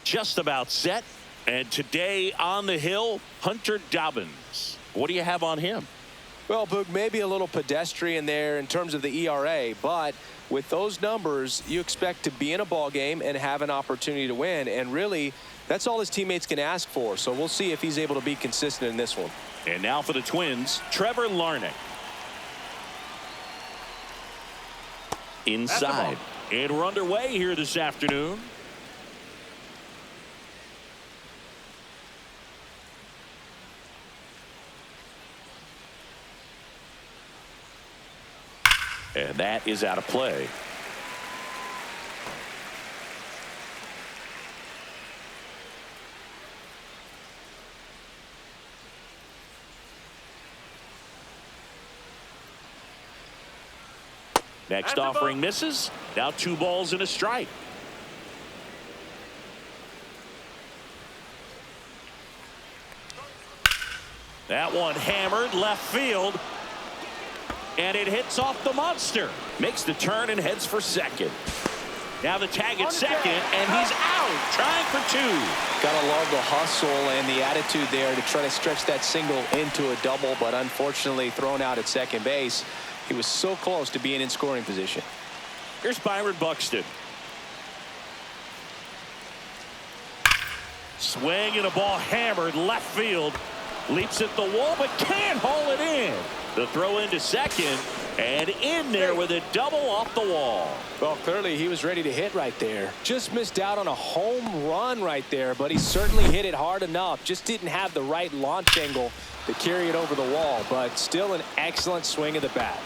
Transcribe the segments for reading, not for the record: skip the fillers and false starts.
just about set. And today on the hill, Hunter Dobbins. What do you have on him? Well, Boog, maybe a little pedestrian there in terms of the ERA, but with those numbers, you expect to be in a ball game and have an opportunity to win. And really, that's all his teammates can ask for. So we'll see if he's able to be consistent in this one. And now for the Twins, Trevor Larnach. Inside. And we're underway here this afternoon. And that is out of play. Next offering misses. Now 2 balls and a strike. That one hammered left field. And it hits off the monster. Makes the turn and heads for second. Now the tag at second, and he's out, trying for 2. Gotta love the hustle and the attitude there to try to stretch that single into a double, but unfortunately thrown out at second base. He was so close to being in scoring position. Here's Byron Buxton. Swing and a ball hammered left field. Leaps at the wall, but can't haul it in. The throw into second, and in there with a double off the wall. Well, clearly he was ready to hit right there. Just missed out on a home run right there, but he certainly hit it hard enough. Just didn't have the right launch angle to carry it over the wall, but still an excellent swing of the bat.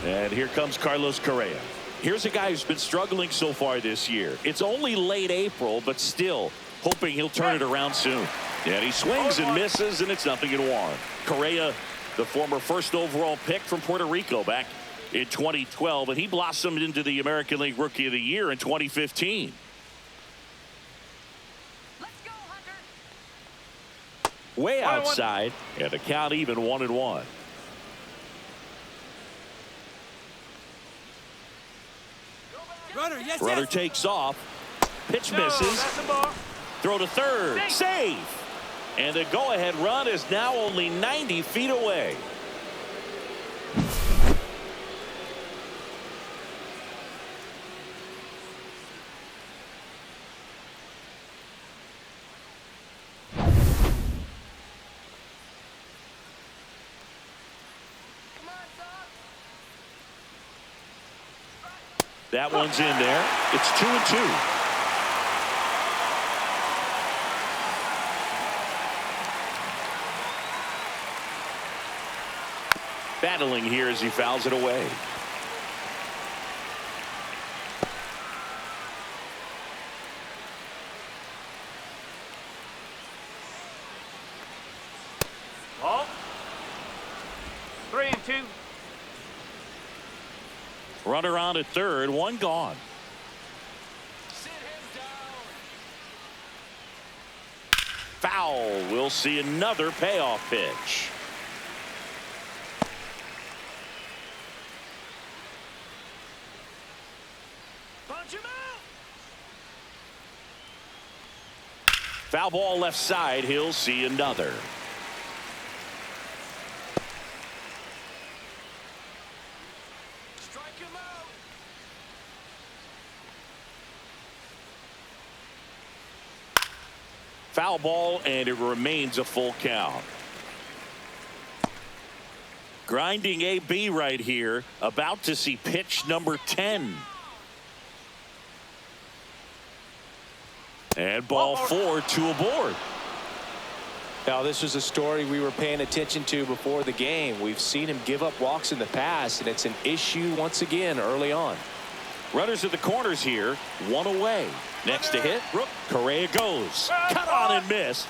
And here comes Carlos Correa. Here's a guy who's been struggling so far this year. It's only late April, but still hoping he'll turn it around soon. And he swings and misses, and it's 0-1. Correa, the former first overall pick from Puerto Rico back in 2012, and he blossomed into the American League Rookie of the Year in 2015. Let's go, Hunter. Way outside, and the count even 1-1. Runner takes off. Pitch misses. Throw to third. Save. And the go-ahead run is now only 90 feet away. That one's in there. It's 2-2. Battling here as he fouls it away. Ball. 3-2. Runner on at third, 1 gone. Foul. We'll see another payoff pitch. Punch him out. Foul ball left side. He'll see another. Foul ball, and it remains a full count. Grinding AB right here, about to see pitch number 10. And ball 4, 2 aboard. Now, this was a story we were paying attention to before the game. We've seen him give up walks in the past, and it's an issue once again early on. Runners at the corners here, 1 away. Next to hit, Correa goes. Cut on and miss.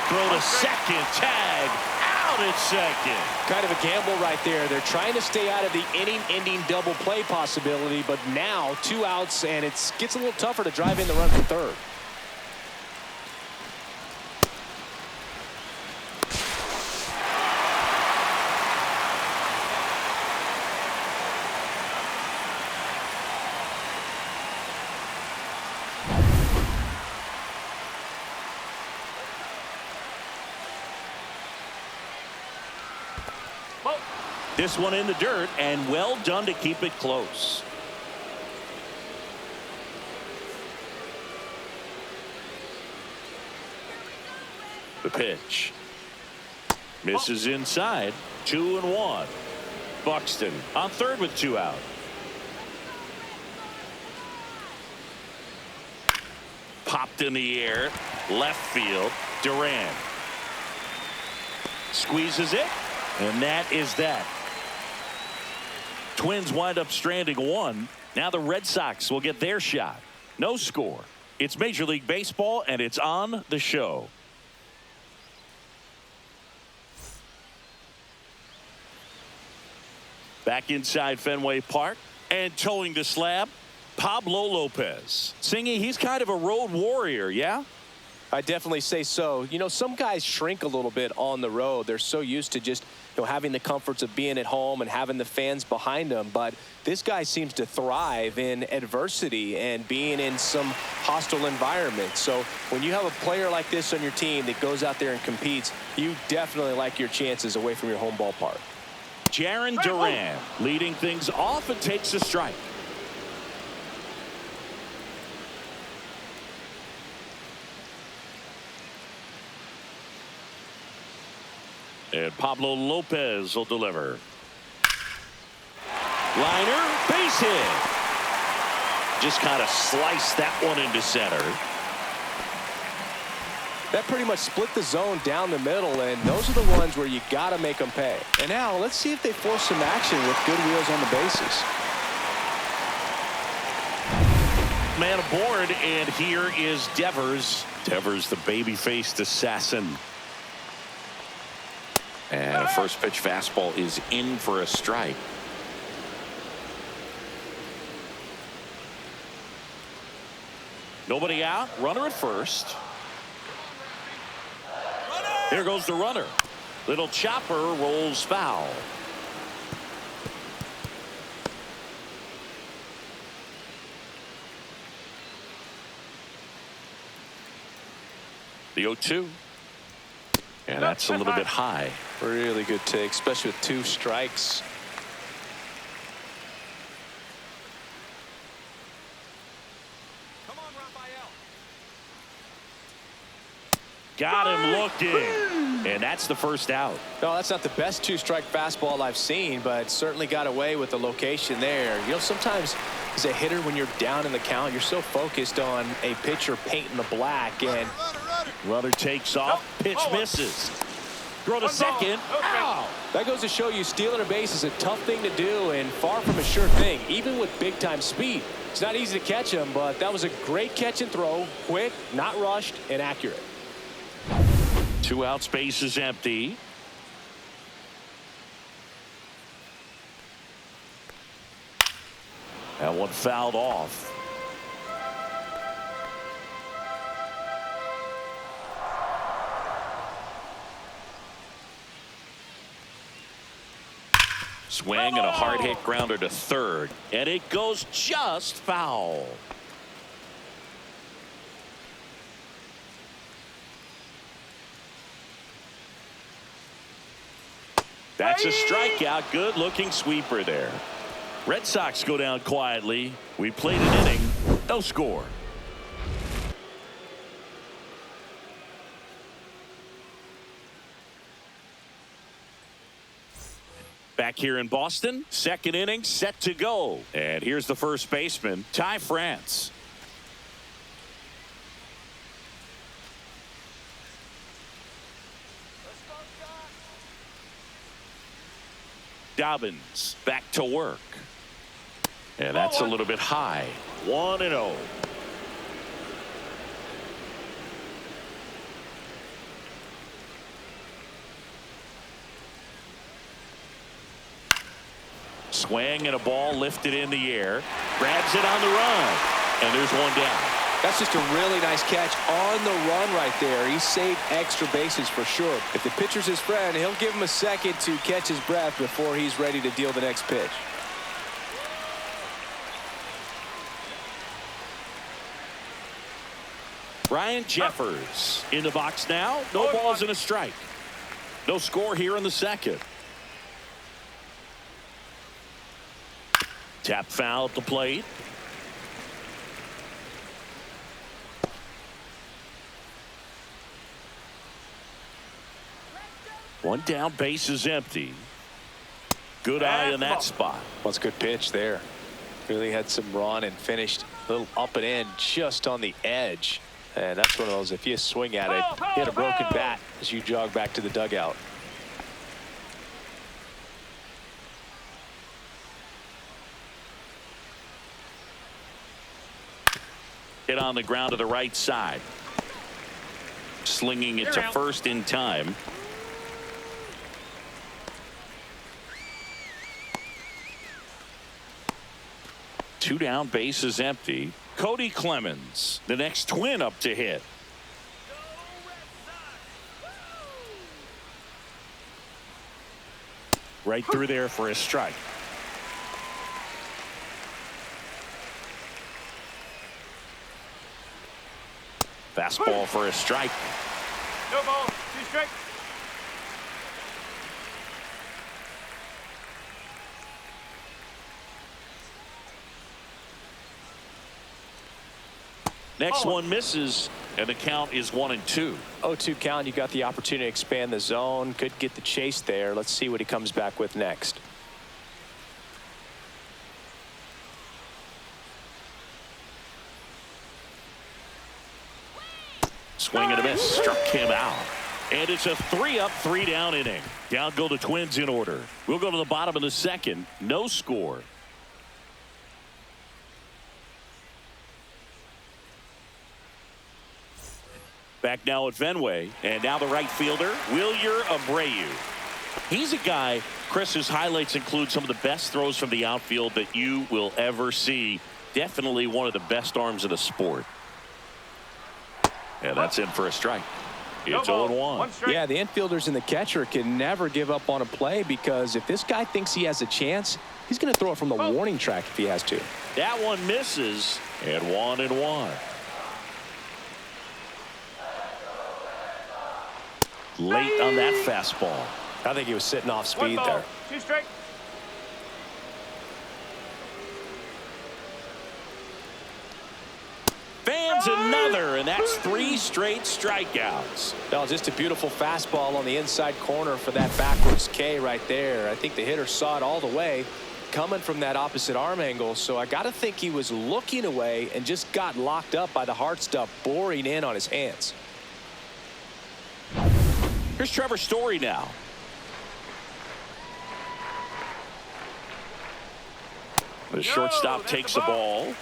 Throw to second, tag, out at second. Kind of a gamble right there. They're trying to stay out of the inning-ending double play possibility, but now 2 outs, and it gets a little tougher to drive in the run for third. This one in the dirt, and well done to keep it close. The pitch. Misses inside. 2-1. Buxton on third with 2 out. Popped in the air. Left field. Durant. Squeezes it. And that is that. Twins wind up stranding 1. Now the Red Sox will get their shot. No score. It's Major League Baseball, and it's on the show. Back inside Fenway Park and towing the slab, Pablo Lopez. Singy, he's kind of a road warrior, yeah? I definitely say so. You know, some guys shrink a little bit on the road. They're so used to just, having the comforts of being at home and having the fans behind them. But this guy seems to thrive in adversity and being in some hostile environment. So when you have a player like this on your team that goes out there and competes, you definitely like your chances away from your home ballpark. Jarren Duran leading things off and takes a strike. And Pablo Lopez will deliver. Liner, base hit. Just kind of sliced that one into center. That pretty much split the zone down the middle, and those are the ones where you got to make them pay. And now let's see if they force some action with good wheels on the bases. Man aboard, and here is Devers. Devers, the baby-faced assassin. And a first pitch fastball is in for a strike. Nobody out. Runner at first. Here goes the runner. Little chopper rolls foul. The 0-2. And that's a little bit high. Really good take, especially with 2 strikes. Come on, Raphael. Got him looking. And that's the first out. No, that's not the best 2-strike fastball I've seen, but certainly got away with the location there. Sometimes as a hitter, when you're down in the count, you're so focused on a pitcher painting the black, and runner takes off. Pitch misses. Throw to second. Ow! That goes to show you stealing a base is a tough thing to do and far from a sure thing, even with big-time speed. It's not easy to catch him, but that was a great catch and throw. Quick, not rushed, and accurate. 2 outs, base is empty. That one fouled off. Swing and a hard hit grounder to third, and it goes just foul. That's a strikeout. Good looking sweeper there. Red Sox go down quietly. We played an inning, no score. Back here in Boston, second inning set to go. And here's the first baseman, Ty France. Dobbins back to work. And that's a little bit high. 1-0. Swing and a ball lifted in the air. Grabs it on the run. And there's one down. That's just a really nice catch on the run right there. He saved extra bases for sure. If the pitcher's his friend, he'll give him a second to catch his breath before he's ready to deal the next pitch. Ryan Jeffers in the box now. No balls and a strike. No score here in the second. Tap foul at the plate. One down, base is empty. Good eye in that spot. Well, it's a good pitch there. Really had some run and finished a little up and in just on the edge. And that's one of those, if you swing at it, hit a broken bat as you jog back to the dugout. Hit on the ground to the right side. Slinging it to first in time. Two down, base is empty. Cody Clemens, the next Twin up to hit. Right through there for a strike. Fastball for a strike. No ball. 2 strikes. Next one misses, and the count is 1-2. 0-2 count. You got the opportunity to expand the zone. Could get the chase there. Let's see what he comes back with next. Swing and a miss. Struck him out. And it's a 3-up, 3-down inning. Down go the Twins in order. We'll go to the bottom of the second. No score. Back now at Fenway, and now the right fielder, Wilyer Abreu. He's a guy, Chris, whose highlights include some of the best throws from the outfield that you will ever see. Definitely one of the best arms in the sport. And that's in for a strike. It's 0-1. Yeah, the infielders and the catcher can never give up on a play, because if this guy thinks he has a chance, he's going to throw it from the warning track if he has to. That one misses, and 1-1. Late on that fastball. I think he was sitting off speed there. 2 strikes. Fans another, and that's 3 straight strikeouts. Well, just a beautiful fastball on the inside corner for that backwards K right there. I think the hitter saw it all the way coming from that opposite arm angle, so I got to think he was looking away and just got locked up by the hard stuff boring in on his hands. Here's Trevor Story now. The shortstop takes the ball.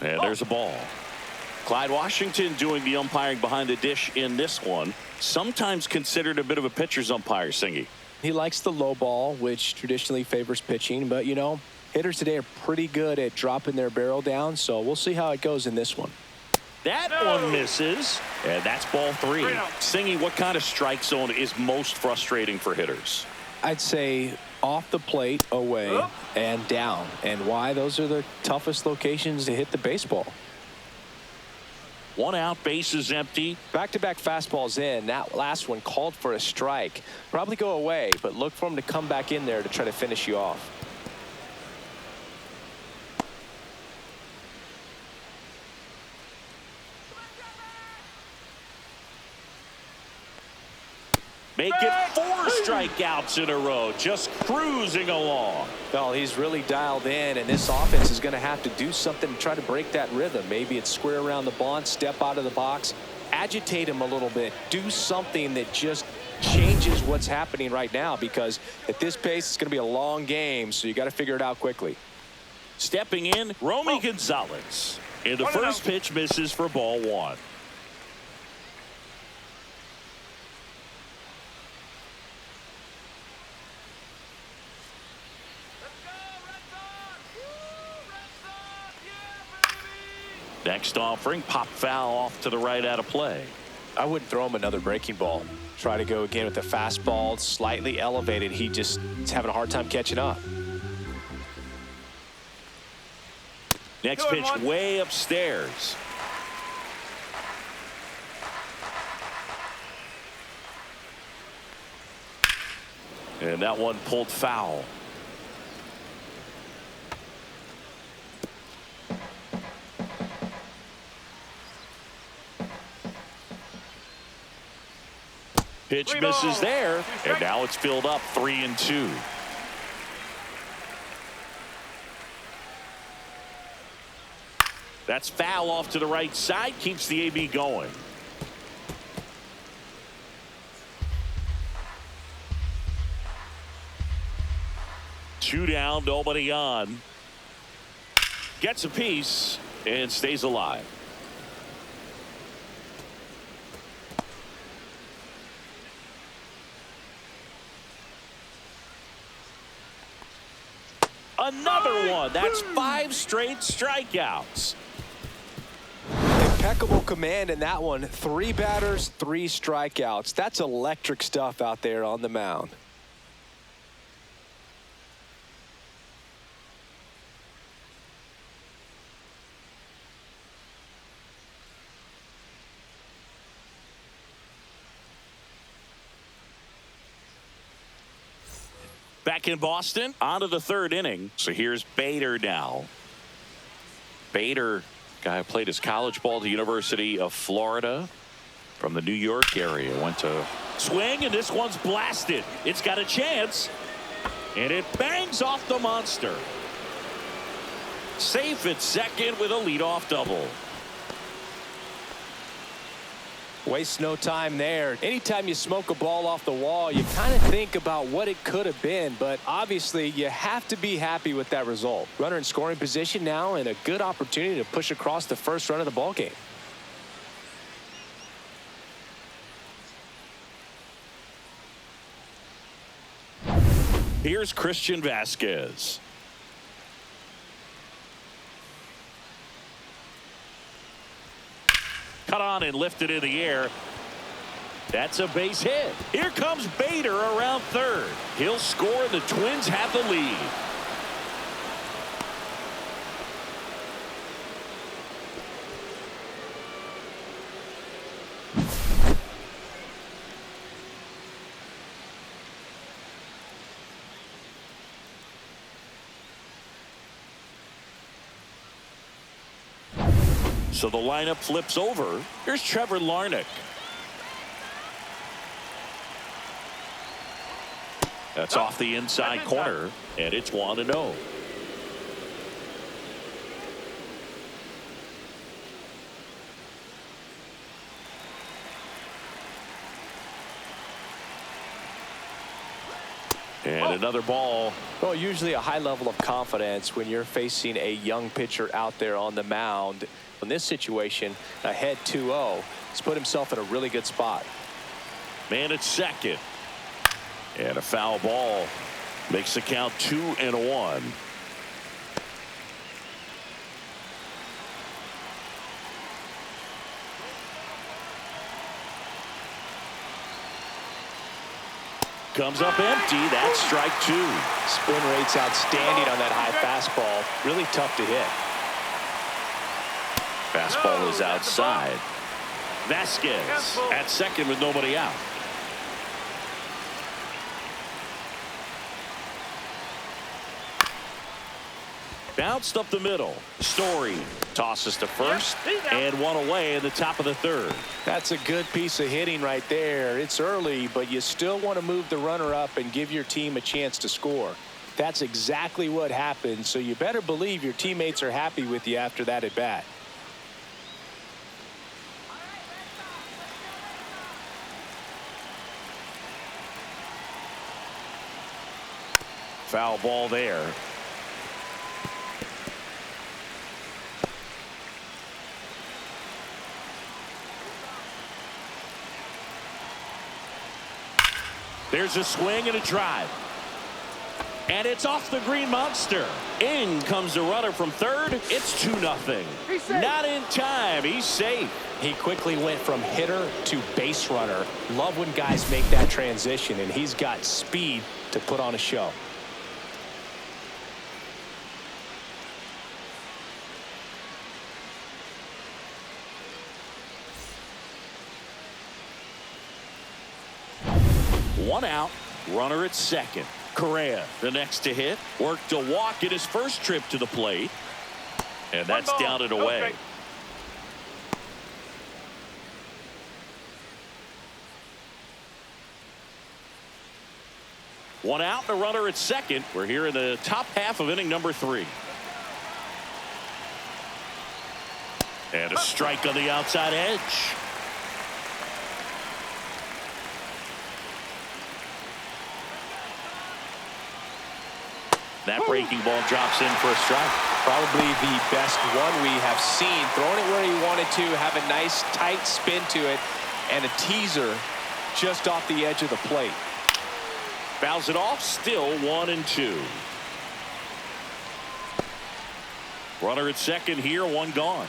And there's a ball. Clyde Washington doing the umpiring behind the dish in this one. Sometimes considered a bit of a pitcher's umpire, Singy. He likes the low ball, which traditionally favors pitching, but you know, hitters today are pretty good at dropping their barrel down, so we'll see how it goes in this one. That one misses, and that's ball 3. Singy, what kind of strike zone is most frustrating for hitters? I'd say off the plate, away, and down. And why? Those are the toughest locations to hit the baseball. 1 out, base is empty. Back-to-back fastballs in. That last one called for a strike. Probably go away, but look for him to come back in there to try to finish you off. Make it 4 strikeouts in a row, just cruising along. Well, he's really dialed in, and this offense is going to have to do something to try to break that rhythm. Maybe it's square around the bunt, step out of the box, agitate him a little bit, do something that just changes what's happening right now, because at this pace, it's going to be a long game, so you got to figure it out quickly. Stepping in, Romy Gonzalez. And the first pitch misses for ball 1. Next offering, pop foul off to the right out of play. I wouldn't throw him another breaking ball. Try to go again with the fastball, slightly elevated. He just is having a hard time catching up. Next 2-1. pitch way upstairs. And that one pulled foul. Pitch misses there, and now it's filled up 3-2. That's foul off to the right side, keeps the AB going. Two down, nobody on. Gets a piece and stays alive. Another one. That's 5 straight strikeouts. Impeccable command in that one. 3 batters, 3 strikeouts. That's electric stuff out there on the mound. Back in Boston, on to the 3rd inning. So here's Bader now. Bader, guy who played his college ball at the University of Florida from the New York area. Went to swing, and this one's blasted. It's got a chance, and it bangs off the monster. Safe at second with a leadoff double. Waste no time there. Anytime you smoke a ball off the wall, you kind of think about what it could have been, but obviously you have to be happy with that result. Runner in scoring position now, and a good opportunity to push across the first run of the ball game. Here's Christian Vasquez. Cut on and lifted in the air. That's a base hit. Here comes Bader around 3rd. He'll score, and the Twins have the lead. So the lineup flips over. Here's Trevor Larnach. That's off the inside corner, and it's 1-0. And another ball. Well, usually a high level of confidence when you're facing a young pitcher out there on the mound. In this situation, ahead 2-0, he's put himself in a really good spot. Man at second. And a foul ball makes the count 2-1. Comes up empty. That's strike 2. Spin rate's outstanding on that high fastball. Really tough to hit. Fastball is outside. Vasquez at second with nobody out. Bounced up the middle. Story tosses to first, and one away in the top of the 3rd. That's a good piece of hitting right there. It's early, but you still want to move the runner up and give your team a chance to score. That's exactly what happened, so you better believe your teammates are happy with you after that at bat. Foul ball there. There's a swing and a drive. And it's off the green monster. In comes the runner from 3rd. It's 2-0. Not in time. He's safe. He quickly went from hitter to base runner. Love when guys make that transition, and he's got speed to put on a show. One out, runner at second. Correa, the next to hit, worked a walk in his first trip to the plate. And that's down and away. Okay. One out, the runner at second. We're here in the top half of inning number 3. And a strike on the outside edge. That breaking ball drops in for a strike. Probably the best one we have seen. Throwing it where he wanted to, have a nice tight spin to it, and a teaser just off the edge of the plate. Fouls it off, still 1-2. Runner at second here, one gone.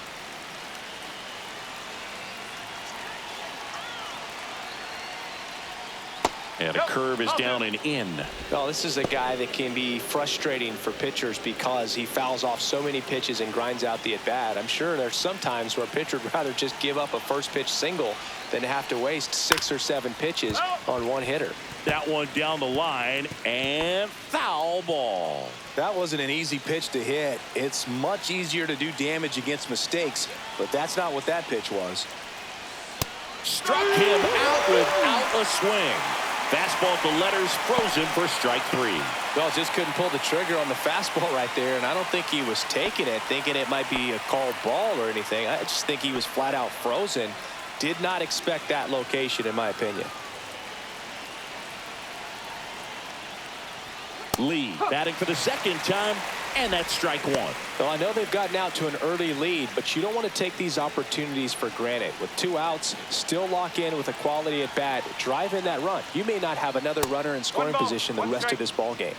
And a curve is down and in. Well, this is a guy that can be frustrating for pitchers because he fouls off so many pitches and grinds out the at-bat. I'm sure there's some times where a pitcher would rather just give up a first pitch single than have to waste 6 or 7 pitches on one hitter. That one down the line, and foul ball. That wasn't an easy pitch to hit. It's much easier to do damage against mistakes, but that's not what that pitch was. Struck him out without a swing. Fastball at the letters, frozen for strike 3. Well, just couldn't pull the trigger on the fastball right there, and I don't think he was taking it, thinking it might be a called ball or anything. I just think he was flat out frozen. Did not expect that location, in my opinion. Lee batting for the second time, and that's strike 1. Well, I know they've gotten out to an early lead, but you don't want to take these opportunities for granted. With 2 outs, still lock in with a quality at bat, drive in that run. You may not have another runner in scoring position the rest of this ball game.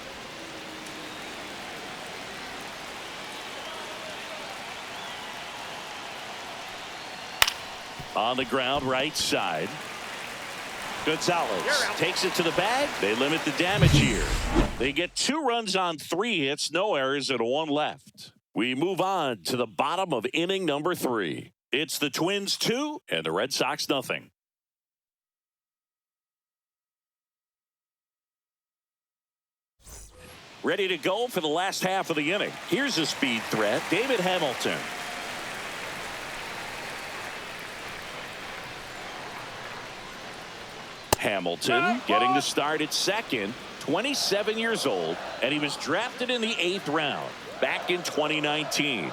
On the ground, right side. Gonzalez takes it to the bag. They limit the damage here. They get 2 runs on 3 hits, no errors, and 1 left. We move on to the bottom of inning number 3. It's the Twins 2 and the Red Sox nothing. Ready to go for the last half of the inning. Here's a speed threat, David Hamilton. Hamilton getting the start at second, 27 years old, and he was drafted in the 8th round back in 2019.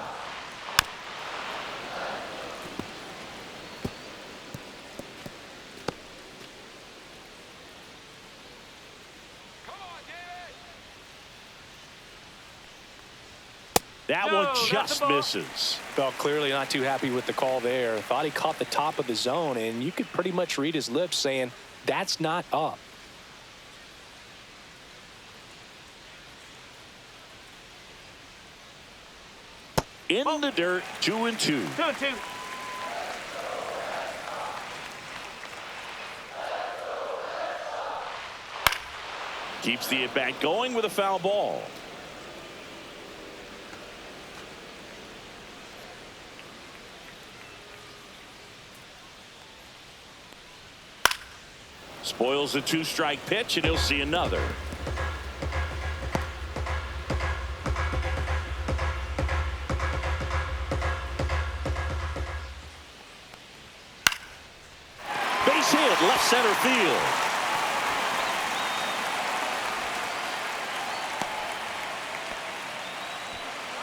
That one just misses. Well, clearly not too happy with the call there. Thought he caught the top of the zone, and you could pretty much read his lips saying, that's not up. In the dirt, 2-2. 2-2. Keeps the at-bat going with a foul ball. Spoils the 2-strike pitch, and he'll see another. Base hit, left center field.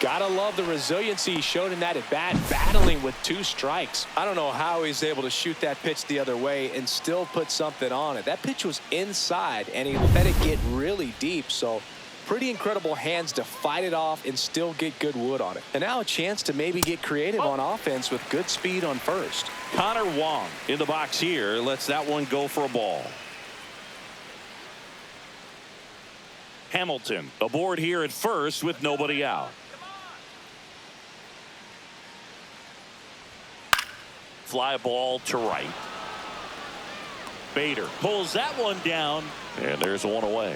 Gotta love the resiliency he showed in that at bat, battling with 2 strikes. I don't know how he's able to shoot that pitch the other way and still put something on it. That pitch was inside, and he let it get really deep. So pretty incredible hands to fight it off and still get good wood on it. And now a chance to maybe get creative on offense with good speed on first. Connor Wong in the box here, lets that one go for a ball. Hamilton aboard here at first with nobody out. Fly ball to right. Bader pulls that one down, and there's one away.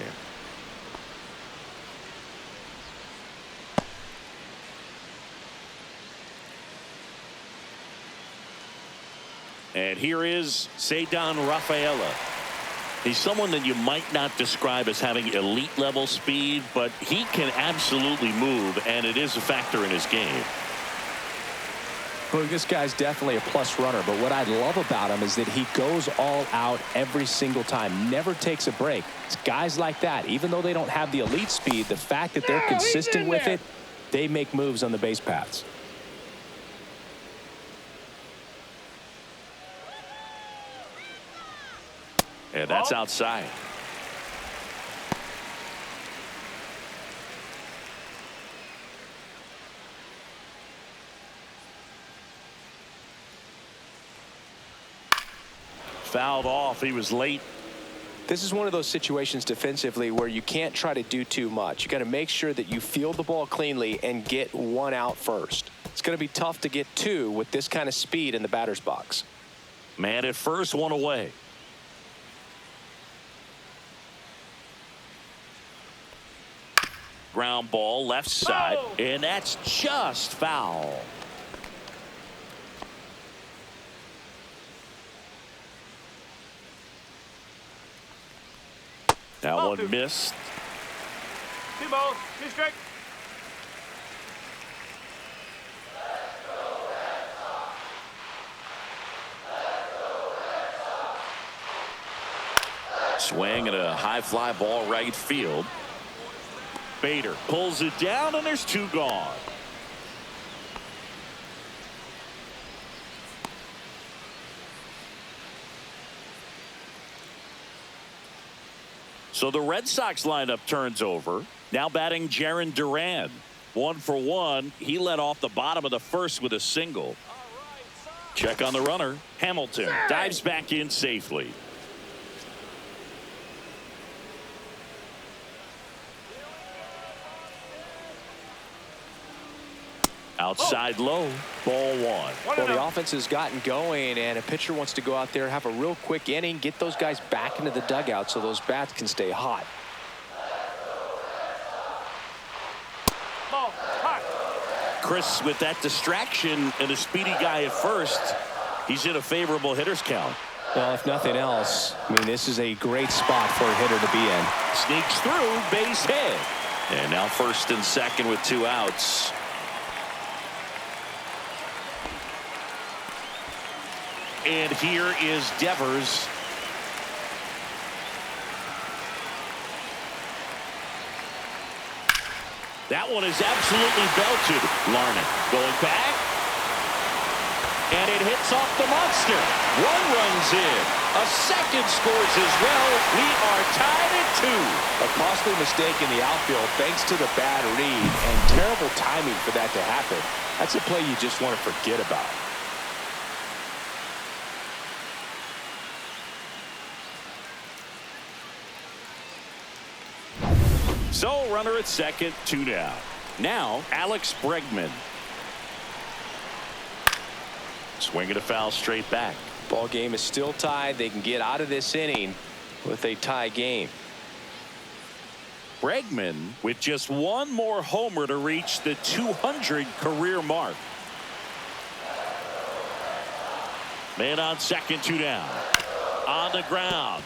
And here is Ceddanne Rafaela. He's someone that you might not describe as having elite level speed, but he can absolutely move, and it is a factor in his game. Well, this guy's definitely a plus runner, but what I love about him is that he goes all out every single time, never takes a break. It's guys like that, even though they don't have the elite speed, the fact that they're consistent with it, they make moves on the base paths. And that's outside. Fouled off. He was late. This is one of those situations defensively where you can't try to do too much. You got to make sure that you field the ball cleanly and get one out first. It's going to be tough to get two with this kind of speed in the batter's box. Man at first, one away. Ground ball left side, and that's just foul. That one missed. 2 balls, 2 strikes. Swing and a high fly ball right field. Bader pulls it down, and there's 2 gone. So the Red Sox lineup turns over. Now batting Jarren Duran. 1 for 1. He led off the bottom of the first with a single. Check on the runner. Hamilton dives back in safely. Outside low, ball 1. Well, the offense has gotten going, and a pitcher wants to go out there, have a real quick inning, get those guys back into the dugout so those bats can stay hot. Ball, hot. Chris, with that distraction and a speedy guy at first, he's in a favorable hitter's count. Well, if nothing else, I mean, this is a great spot for a hitter to be in. Sneaks through, base hit. And now first and second with 2 outs. And here is Devers. That one is absolutely belted. Larned going back. And it hits off the monster. 1 runs in. A second scores as well. We are tied at 2. A costly mistake in the outfield thanks to the bad read and terrible timing for that to happen. That's a play you just want to forget about. So runner at second, 2 down. Now Alex Bregman. Swinging a foul straight back. Ball game is still tied. They can get out of this inning with a tie game. Bregman with just 1 more homer to reach the 200 career mark. Man on second, 2 down. On the ground.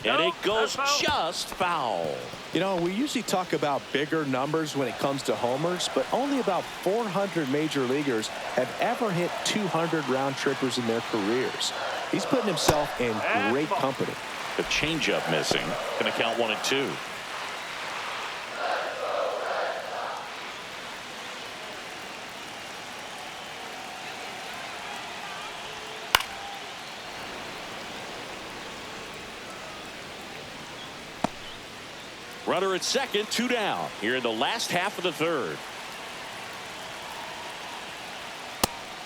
And it goes just foul. You know, we usually talk about bigger numbers when it comes to homers, but only about 400 major leaguers have ever hit 200 round trippers in their careers. He's putting himself in great company. The changeup missing. Going to count 1 and 2. Runner at second, 2 down here in the last half of the 3rd.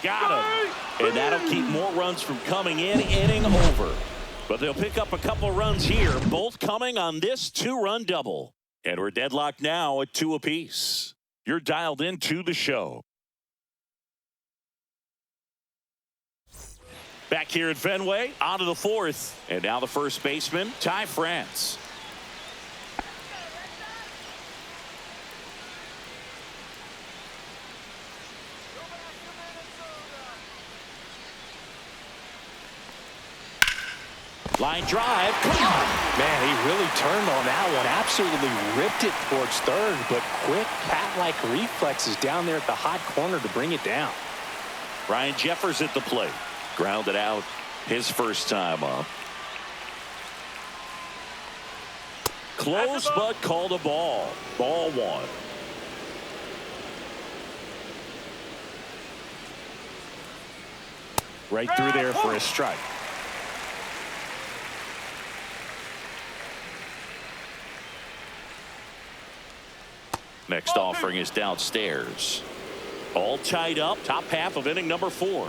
Got him. And that'll keep more runs from coming in. Inning over. But they'll pick up a couple runs here, both coming on this 2-run double. And we're deadlocked now at 2 apiece. You're dialed into the show. Back here at Fenway, on to the 4th. And now the first baseman, Ty France. Line drive. Come on. Man, he really turned on that one. Absolutely ripped it towards third, but quick cat-like reflexes down there at the hot corner to bring it down. Ryan Jeffers at the plate. Grounded out his first time up. Close but called a ball. Ball one. Right through there for a strike. Next offering is downstairs. All tied up. Top half of inning number 4.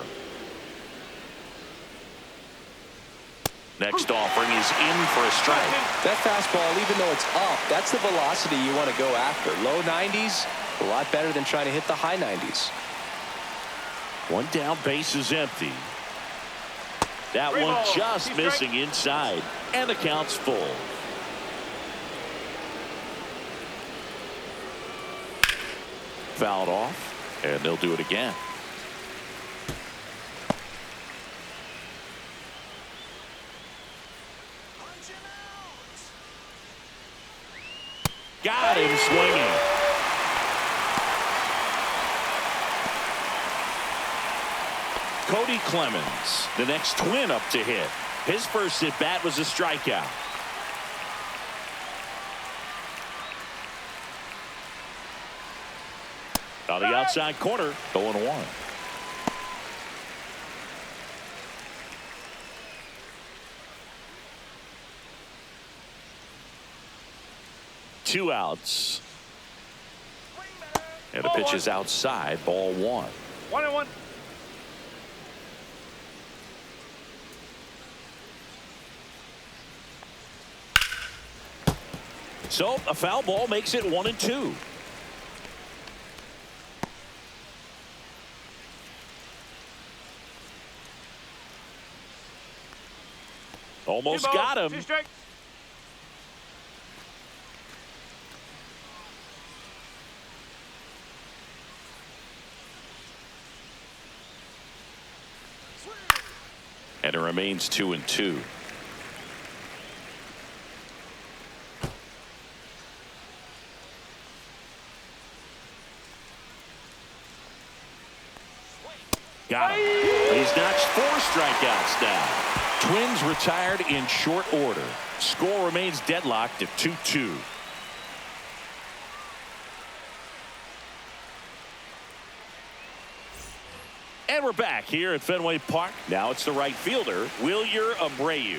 Next offering is in for a strike. That fastball, even though it's up, that's the velocity you want to go after. Low 90s, a lot better than trying to hit the high 90s. One down, base is empty. That one just missing inside, and the count's full. Fouled off, and they'll do it again. Got him swinging. Cody Clemens, the next Twin up to hit. His first at bat was a strikeout. On the outside corner, 0-1. Two outs. And the pitch is outside, ball 1. 1-1. So a foul ball makes it 1-2. Almost got him. And it remains 2-2. Got him. He's notched 4 strikeouts now. Twins retired in short order. Score remains deadlocked at 2-2. And we're back here at Fenway Park. Now it's the right fielder, Wilyer Abreu.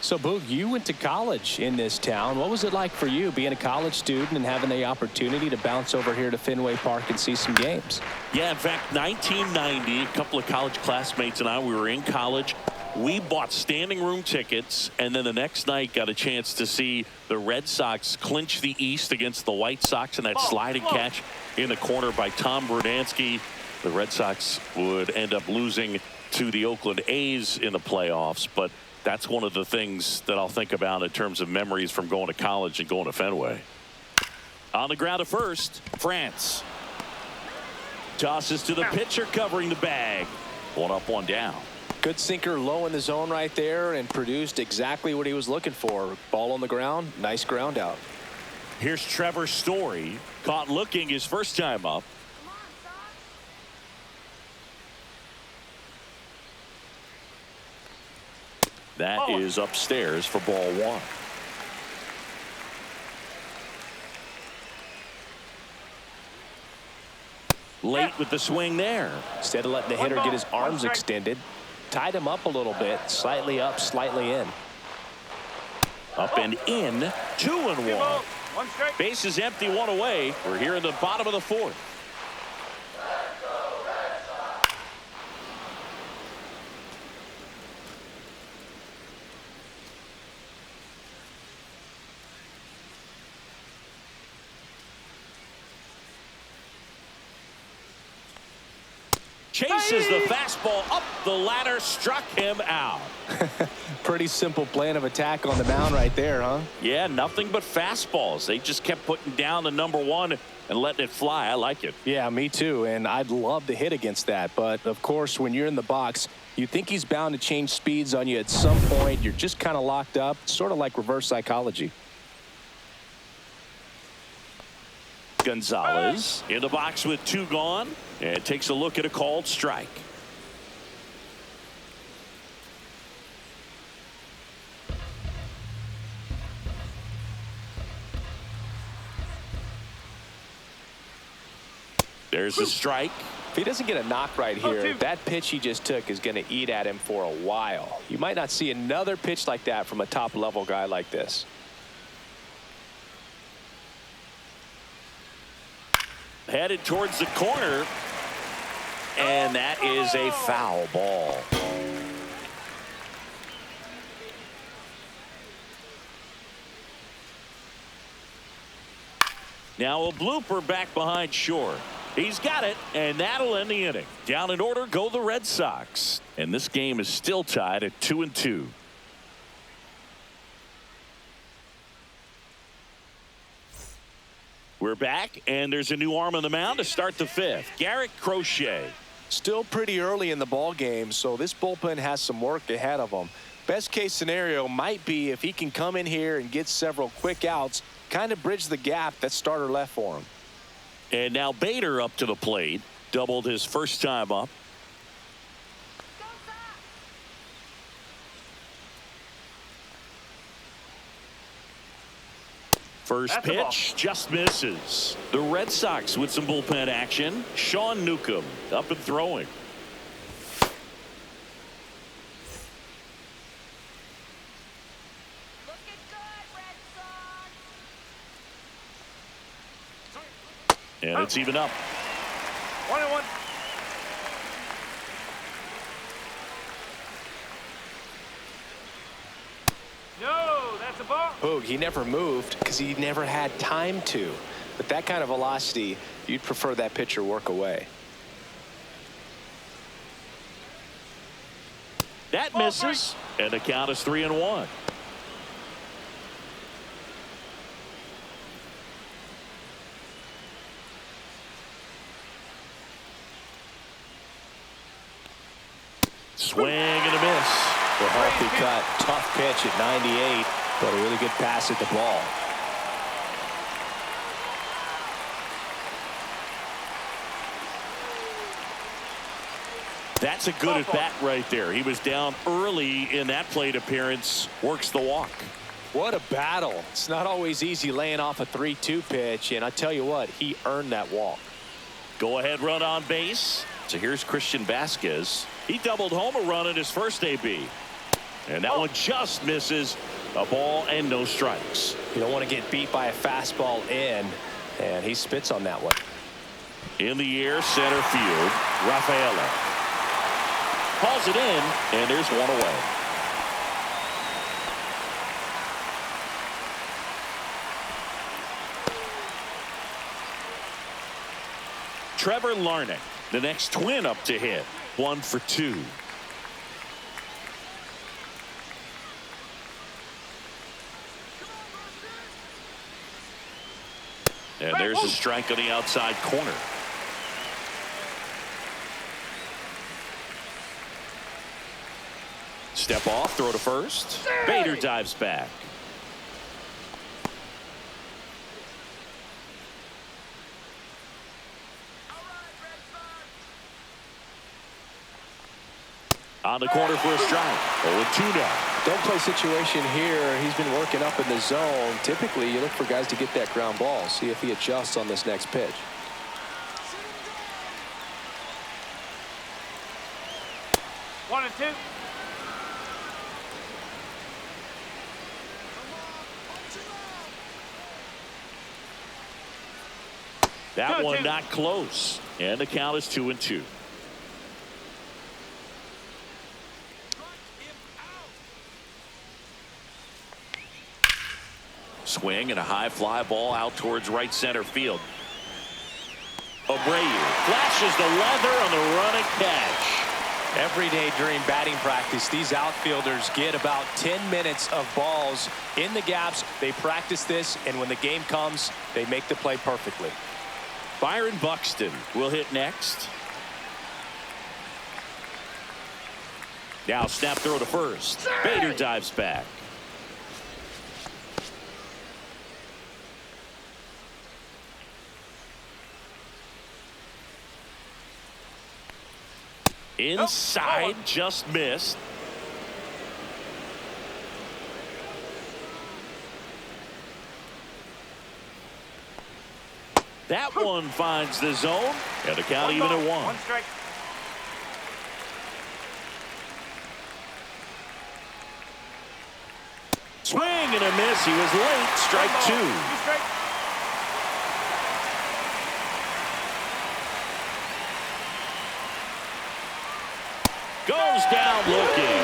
So, Boog, you went to college in this town. What was it like for you being a college student and having the opportunity to bounce over here to Fenway Park and see some games? Yeah, in fact, 1990, a couple of college classmates and I, we were in college. We bought standing room tickets, and then the next night got a chance to see the Red Sox clinch the East against the White Sox in that sliding catch in the corner by Tom Brudansky. The Red Sox would end up losing to the Oakland A's in the playoffs, but that's one of the things that I'll think about in terms of memories from going to college and going to Fenway. On the ground at first, France. Tosses to the pitcher covering the bag. 1 up, 1 down. Good sinker low in the zone right there and produced exactly what he was looking for. Ball on the ground, nice ground out. Here's Trevor Story, caught looking his first time up. That is upstairs for ball 1. Late with the swing there. Instead of letting the hitter get his arms extended, tied him up a little bit, slightly up, slightly in. Up and in, 2-1. Base is empty, 1 away. We're here in the bottom of the 4th. Chases the fastball up the ladder, struck him out. Pretty simple plan of attack on the mound right there, huh? Yeah, nothing but fastballs. They just kept putting down the number 1 and letting it fly. I like it. Yeah, me too, and I'd love to hit against that. But, of course, when you're in the box, You think he's bound to change speeds on you at some point. You're just kind of locked up, sort of like reverse psychology. Gonzalez in the box with 2 gone, and takes a look at a called strike. There's a strike. If he doesn't get a knock right here, that pitch he just took is going to eat at him for a while. You might not see another pitch like that from a top-level guy like this. Headed towards the corner, and that is a foul ball. Now a blooper back behind short. He's got it, and that'll end the inning. Down in order go the Red Sox, and this game is still tied at 2-2. We're back, and there's a new arm on the mound to start the 5th. Garrett Crochet. Still pretty early in the ball game, so this bullpen has some work ahead of them. Best case scenario might be if he can come in here and get several quick outs, kind of bridge the gap that starter left for him. And now Bader up to the plate. Doubled his first time up. First pitch just misses. The Red Sox with some bullpen action. Sean Newcomb up and throwing. And it's even up. 1-1. No, that's a ball. Boog, he never moved because he never had time to. But that kind of velocity, you'd prefer that pitcher work away. That misses, and the count is 3-1. Swing and a miss. A healthy cut. Tough pitch at 98, but a really good pass at the ball. That's a good at bat right there. He was down early in that plate appearance. Works the walk. What a battle. It's not always easy laying off a 3-2 pitch, and I tell you what, he earned that walk. Go ahead run on base. So here's Christian Vasquez. He doubled home a run in his first AB. And that one just misses. A ball and no strikes. You don't want to get beat by a fastball in, and he spits on that one. In the air, center field, Rafaela hauls it in, and there's one away. Trevor Larnach, the next Twin up to hit. 1 for 2. And there's a strike on the outside corner. Step off, throw to first. Bader dives back. On the corner for a strike. 0-2 now. Don't play situation here. He's been working up in the zone. Typically, you look for guys to get that ground ball. See if he adjusts on this next pitch. One and two. That one not close. And the count is 2-2. Swing and a high fly ball out towards right center field. Abreu flashes the leather on the running catch. Every day during batting practice, these outfielders get about 10 minutes of balls in the gaps. They practice this, and when the game comes, they make the play perfectly. Byron Buxton will hit next. Now snap throw to first. Bader dives back. Inside, just missed. That one finds the zone, and the count even at 1. 1 strike. Swing and a miss. He was late. Strike 2. 2 strike. Goes down looking.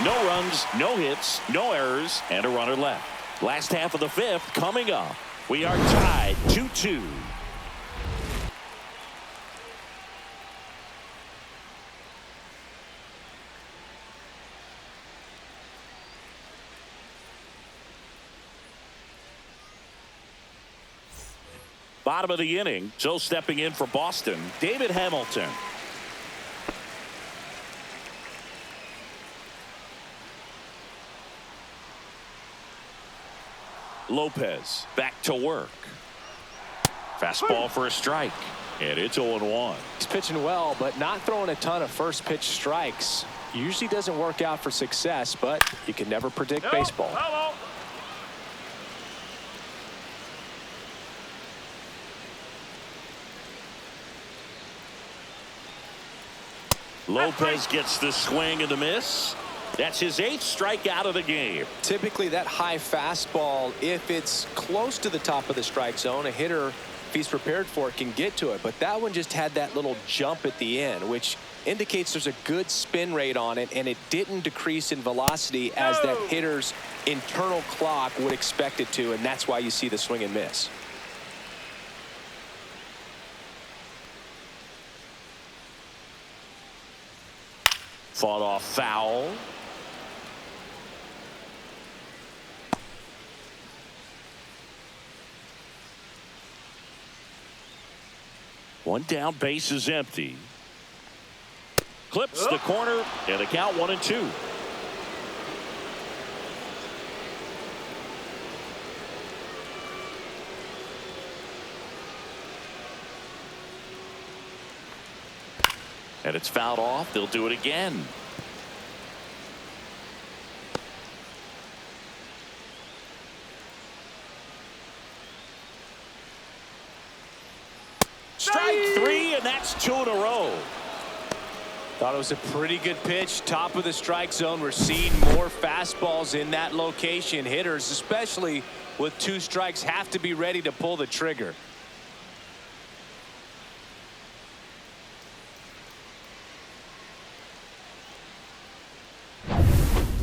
No runs, no hits, no errors, and a runner left. Last half of the 5th coming up. We are tied 2-2. Bottom of the inning, so stepping in for Boston, David Hamilton. Lopez back to work. Fastball for a strike, and it's 0-1. He's pitching well, but not throwing a ton of first pitch strikes. Usually doesn't work out for success, but you can never predict baseball. Hello. Lopez gets the swing and the miss. That's his 8th strikeout of the game. Typically that high fastball, if it's close to the top of the strike zone, a hitter, if he's prepared for it, can get to it. But that one just had that little jump at the end, which indicates there's a good spin rate on it, and it didn't decrease in velocity as that hitter's internal clock would expect it to, and that's why you see the swing and miss. Fought off foul. One down, base is empty. Clips the corner, and the count 1-2. And it's fouled off. They'll do it again. Strike 3, and that's 2 in a row. Thought it was a pretty good pitch. Top of the strike zone. We're seeing more fastballs in that location. Hitters, especially with 2 strikes, have to be ready to pull the trigger.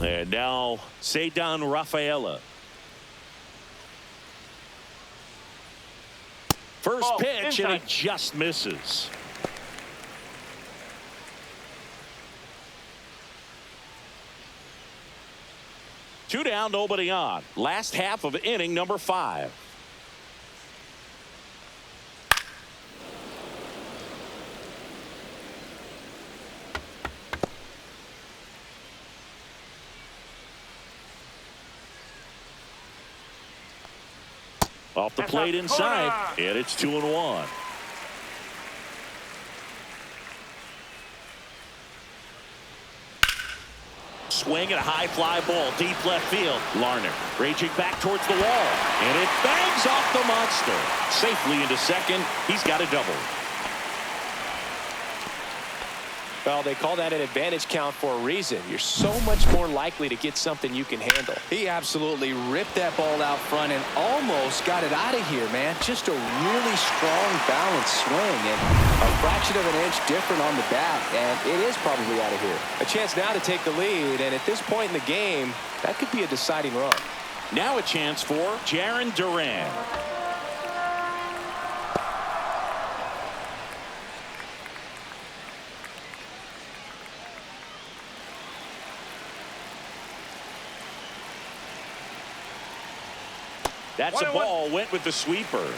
And now Cedar Rafaela. First pitch, and it just misses. Two down, nobody on. Last half of inning number 5. Off the plate inside, and it's 2-1. Swing and a high fly ball, deep left field. Larner raging back towards the wall, and it bangs off the monster. Safely into second. He's got a double. Well, they call that an advantage count for a reason. You're so much more likely to get something you can handle. He absolutely ripped that ball out front and almost got it out of here, man. Just a really strong, balanced swing, and a fraction of an inch different on the bat, and it is probably out of here. A chance now to take the lead, and at this point in the game, that could be a deciding run. Now a chance for Jarren Duran. That's a ball, went with the sweeper.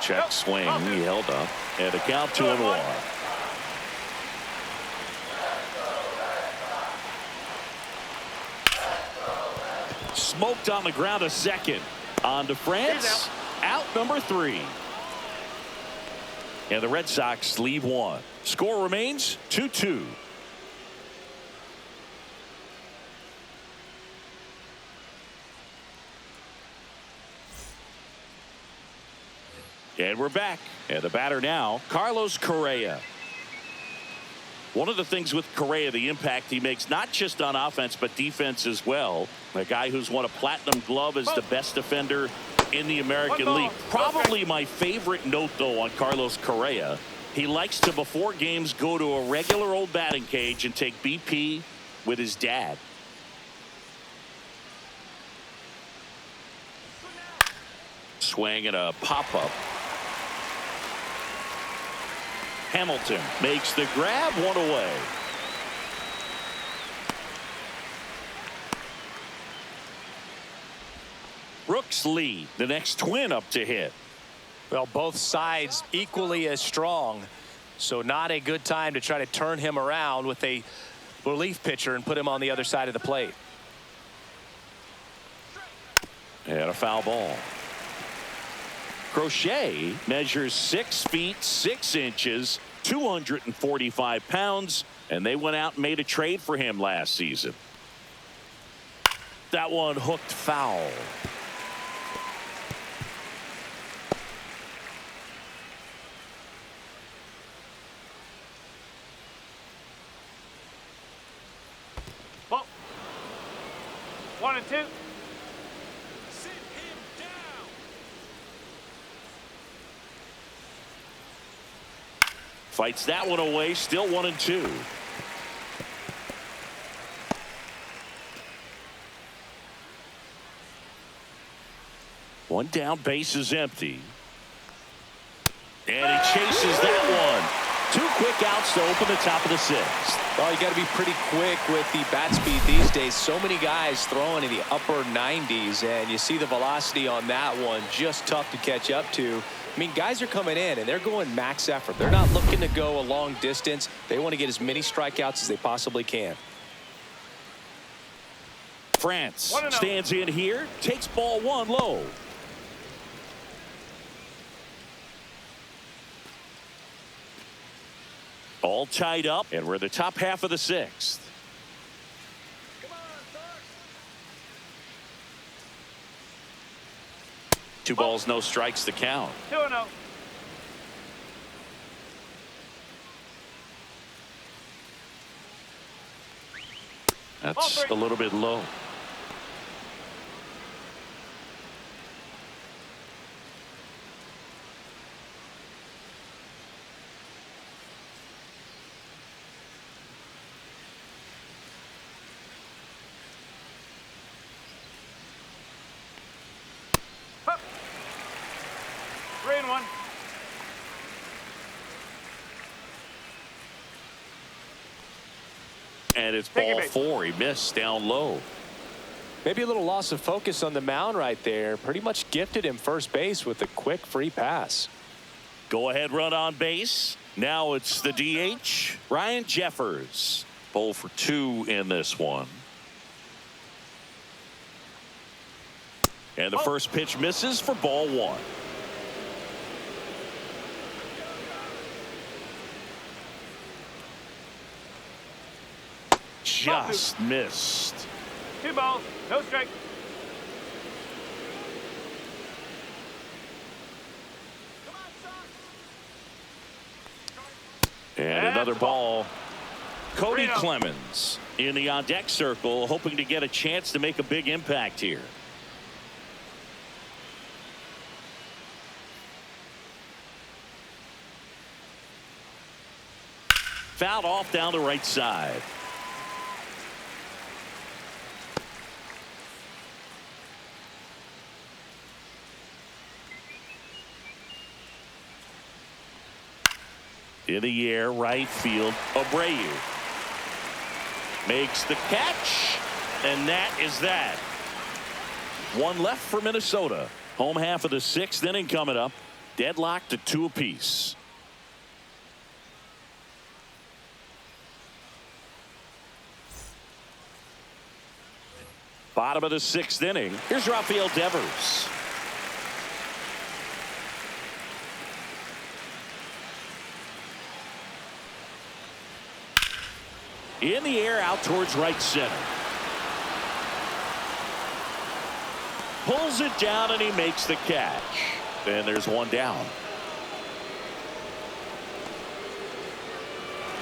Check swing. He held up. And a count 2-1. Smoked on the ground a second. On to France. Out number 3. And the Red Sox leave 1. Score remains 2-2. And we're back. And the batter now, Carlos Correa. One of the things with Correa, the impact he makes, not just on offense, but defense as well. A guy who's won a platinum glove as the best defender in the American League. Probably my favorite note, though, on Carlos Correa. He likes to, before games, go to a regular old batting cage and take BP with his dad. Swing and a pop-up. Hamilton makes the grab, 1 away. Brooks Lee, the next Twin up to hit. Well, both sides equally as strong, so not a good time to try to turn him around with a relief pitcher and put him on the other side of the plate. And a foul ball. Crochet measures 6 feet 6 inches, 245 pounds, and they went out and made a trade for him last season. That one hooked foul. Ball. 1-2. Fights that one away, still 1-2. One down, base is empty. And he chases that one. 2 quick outs to open the top of the 6th. Well, you got to be pretty quick with the bat speed these days. So many guys throwing in the upper 90s, and you see the velocity on that one. Just tough to catch up to. I mean, guys are coming in and they're going max effort. They're not looking to go a long distance. They want to get as many strikeouts as they possibly can. France stands in here, takes ball 1 low. All tied up, and we're the top half of the 6th. Two balls, no strikes to count. 2-0. That's a little bit low. Up. 3-1. And it's ball 4. He missed down low. Maybe a little loss of focus on the mound right there. Pretty much gifted him first base with a quick free pass. Go ahead run on base. Now it's the DH, Ryan Jeffers. 0 for 2 in this one. And the first pitch misses for ball 1. Just missed. 2 balls, no strike. And another ball. Cody Clemens in the on deck circle, hoping to get a chance to make a big impact here. Fouled off down the right side. In the air, right field, Abreu makes the catch, and that is that. 1 left for Minnesota. Home half of the 6th inning coming up. Deadlocked at 2 apiece. Bottom of the 6th inning. Here's Rafael Devers. In the air out towards right center. Pulls it down and he makes the catch. And there's one down.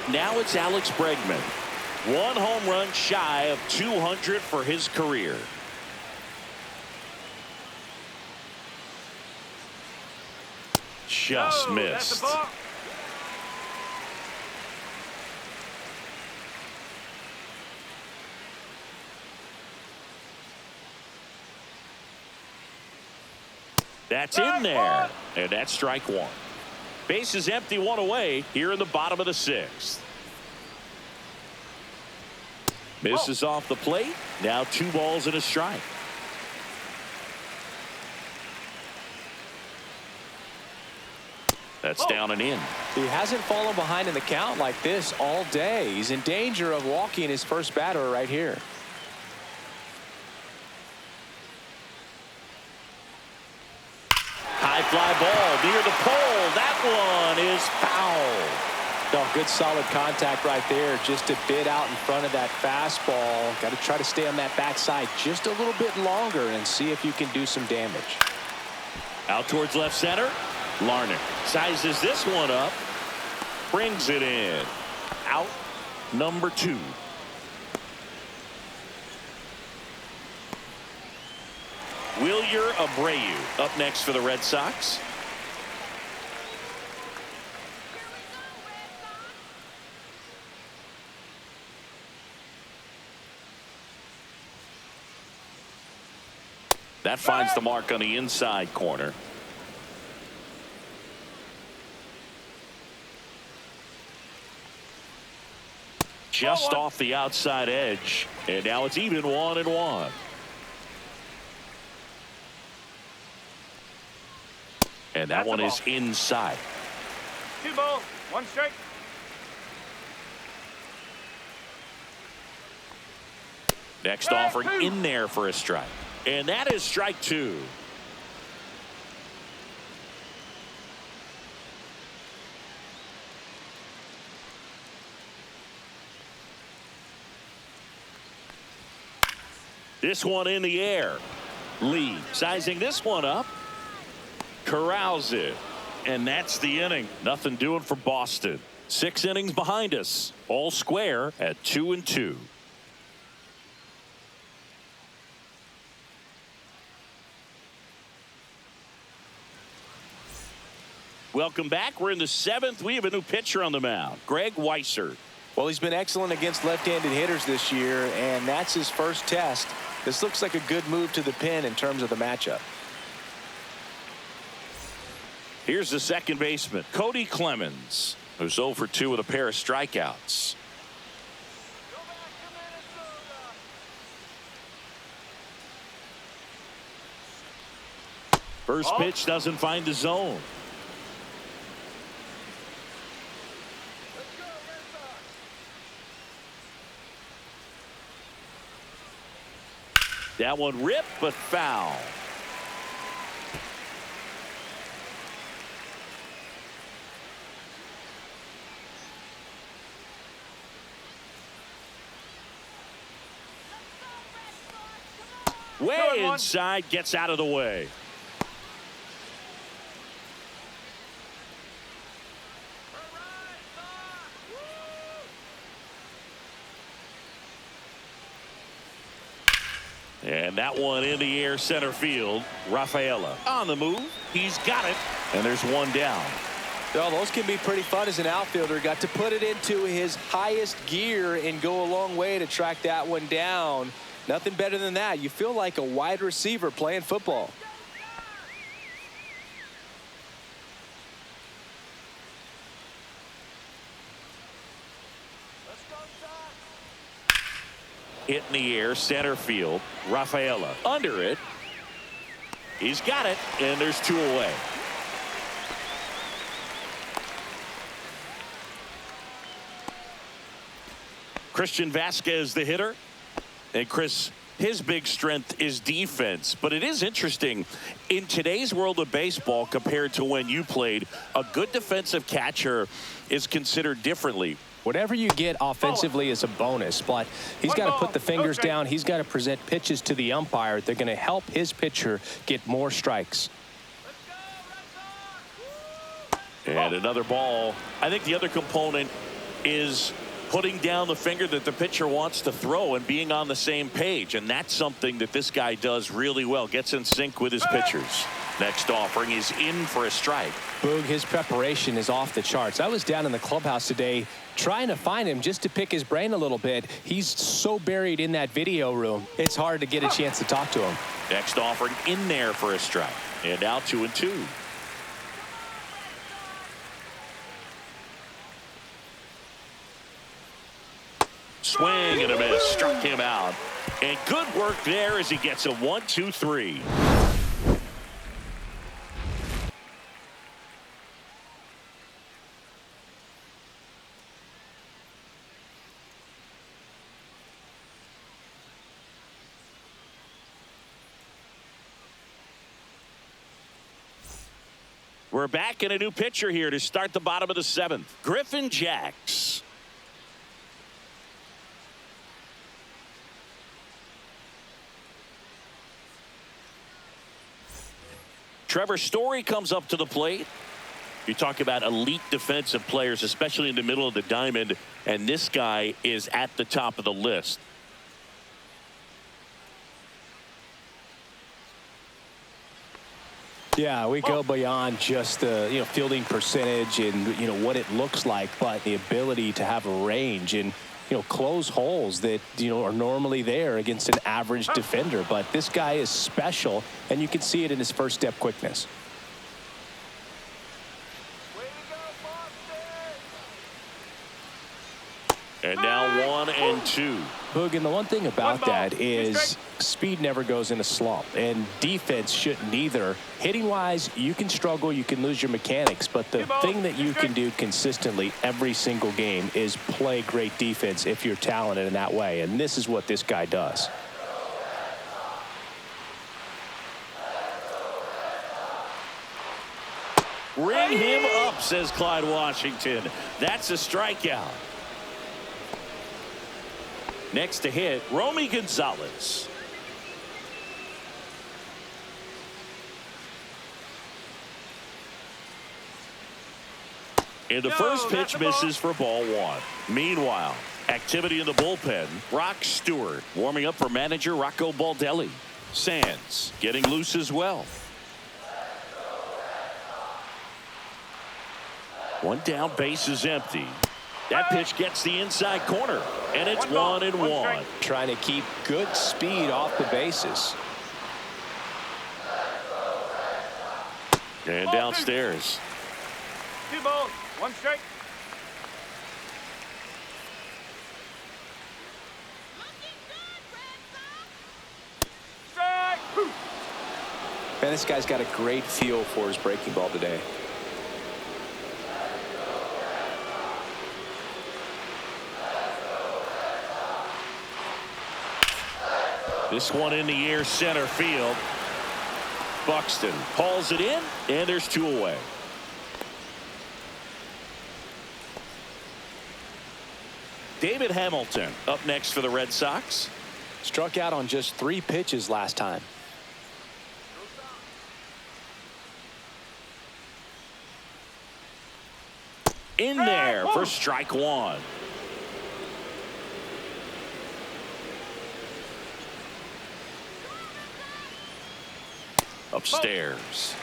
Now it's Alex Bregman. 1 home run shy of 200 for his career. Just missed. That's a ball. That's in there. And that's strike 1. Base is empty, 1 away here in the bottom of the 6th. Misses off the plate. Now 2 balls and a strike. That's down and in. He hasn't fallen behind in the count like this all day. He's in danger of walking his first batter right here. High fly ball near the pole. That one is foul. No, good solid contact right there, just a bit out in front of that fastball. Got to try to stay on that backside just a little bit longer and see if you can do some damage. Out towards left center. Larnach sizes this one up. Brings it in. Out number 2. Wilyer Abreu up next for the Red Sox. That finds the mark on the inside corner. Just off the outside edge. And now it's even 1-1. And that one is inside. 2 balls, 1 strike. Next offering in there for a strike. And that is strike 2. This one in the air. Lee sizing this one up. Corrals it. And that's the inning. Nothing doing for Boston. 6 innings behind us. All square at 2-2. Welcome back. We're in the 7th. We have a new pitcher on the mound. Greg Weissert. Well, he's been excellent against left-handed hitters this year, and that's his first test. This looks like a good move to the pin in terms of the matchup. Here's the second baseman, Cody Clemens, who's 0 for 2 with a pair of strikeouts. First pitch doesn't find the zone. That one ripped, but foul. Way inside, gets out of the way. And that one in the air center field. Rafaela on the move. He's got it. And there's one down. Well, those can be pretty fun as an outfielder. Got to put it into his highest gear and go a long way to track that one down. Nothing better than that. You feel like a wide receiver playing football. Hit in the air center field. Rafaela under it. He's got it, and there's 2 away. Christian Vasquez, the hitter. And Chris, his big strength is defense. But it is interesting, in today's world of baseball compared to when you played, a good defensive catcher is considered differently. Whatever you get offensively is a bonus, but he's got to put the fingers down. He's got to present pitches to the umpire. They're going to help his pitcher get more strikes. And another ball. I think the other component is putting down the finger that the pitcher wants to throw and being on the same page. And that's something that this guy does really well. Gets in sync with his pitchers. Next offering is in for a strike. Boog, his preparation is off the charts. I was down in the clubhouse today trying to find him just to pick his brain a little bit. He's so buried in that video room, it's hard to get a chance to talk to him. Next offering in there for a strike. And now 2-2. Swing and a miss. Struck him out. And good work there as he gets a 1-2-3. We're back in a new pitcher here to start the bottom of the 7th. Griffin Jacks. Trevor Story comes up to the plate. You talk about elite defensive players, especially in the middle of the diamond, and this guy is at the top of the list. Yeah, we go beyond just the fielding percentage and what it looks like, but the ability to have a range and close holes that are normally there against an average defender. But this guy is special, and you can see it in his first step quickness. And now 1-2. Boog, and the one thing about that is speed never goes in a slump, and defense shouldn't either. Hitting wise, you can struggle, you can lose your mechanics, but the thing that you can do consistently every single game is play great defense if you're talented in that way, and this is what this guy does. Ring him up, says Clyde Washington. That's a strikeout. Next to hit, Romy Gonzalez. And the first pitch misses for ball 1. Meanwhile, activity in the bullpen. Brock Stewart warming up for manager Rocco Baldelli. Sands getting loose as well. One down, base is empty. That pitch gets the inside corner, and it's 1-1. Trying to keep good speed off the bases. And downstairs. 2 balls, 1 strike. Strike. Man, this guy's got a great feel for his breaking ball today. This one in the air, center field. Buxton hauls it in, and there's 2 away. David Hamilton up next for the Red Sox. Struck out on just 3 pitches last time. In there for strike 1. Upstairs.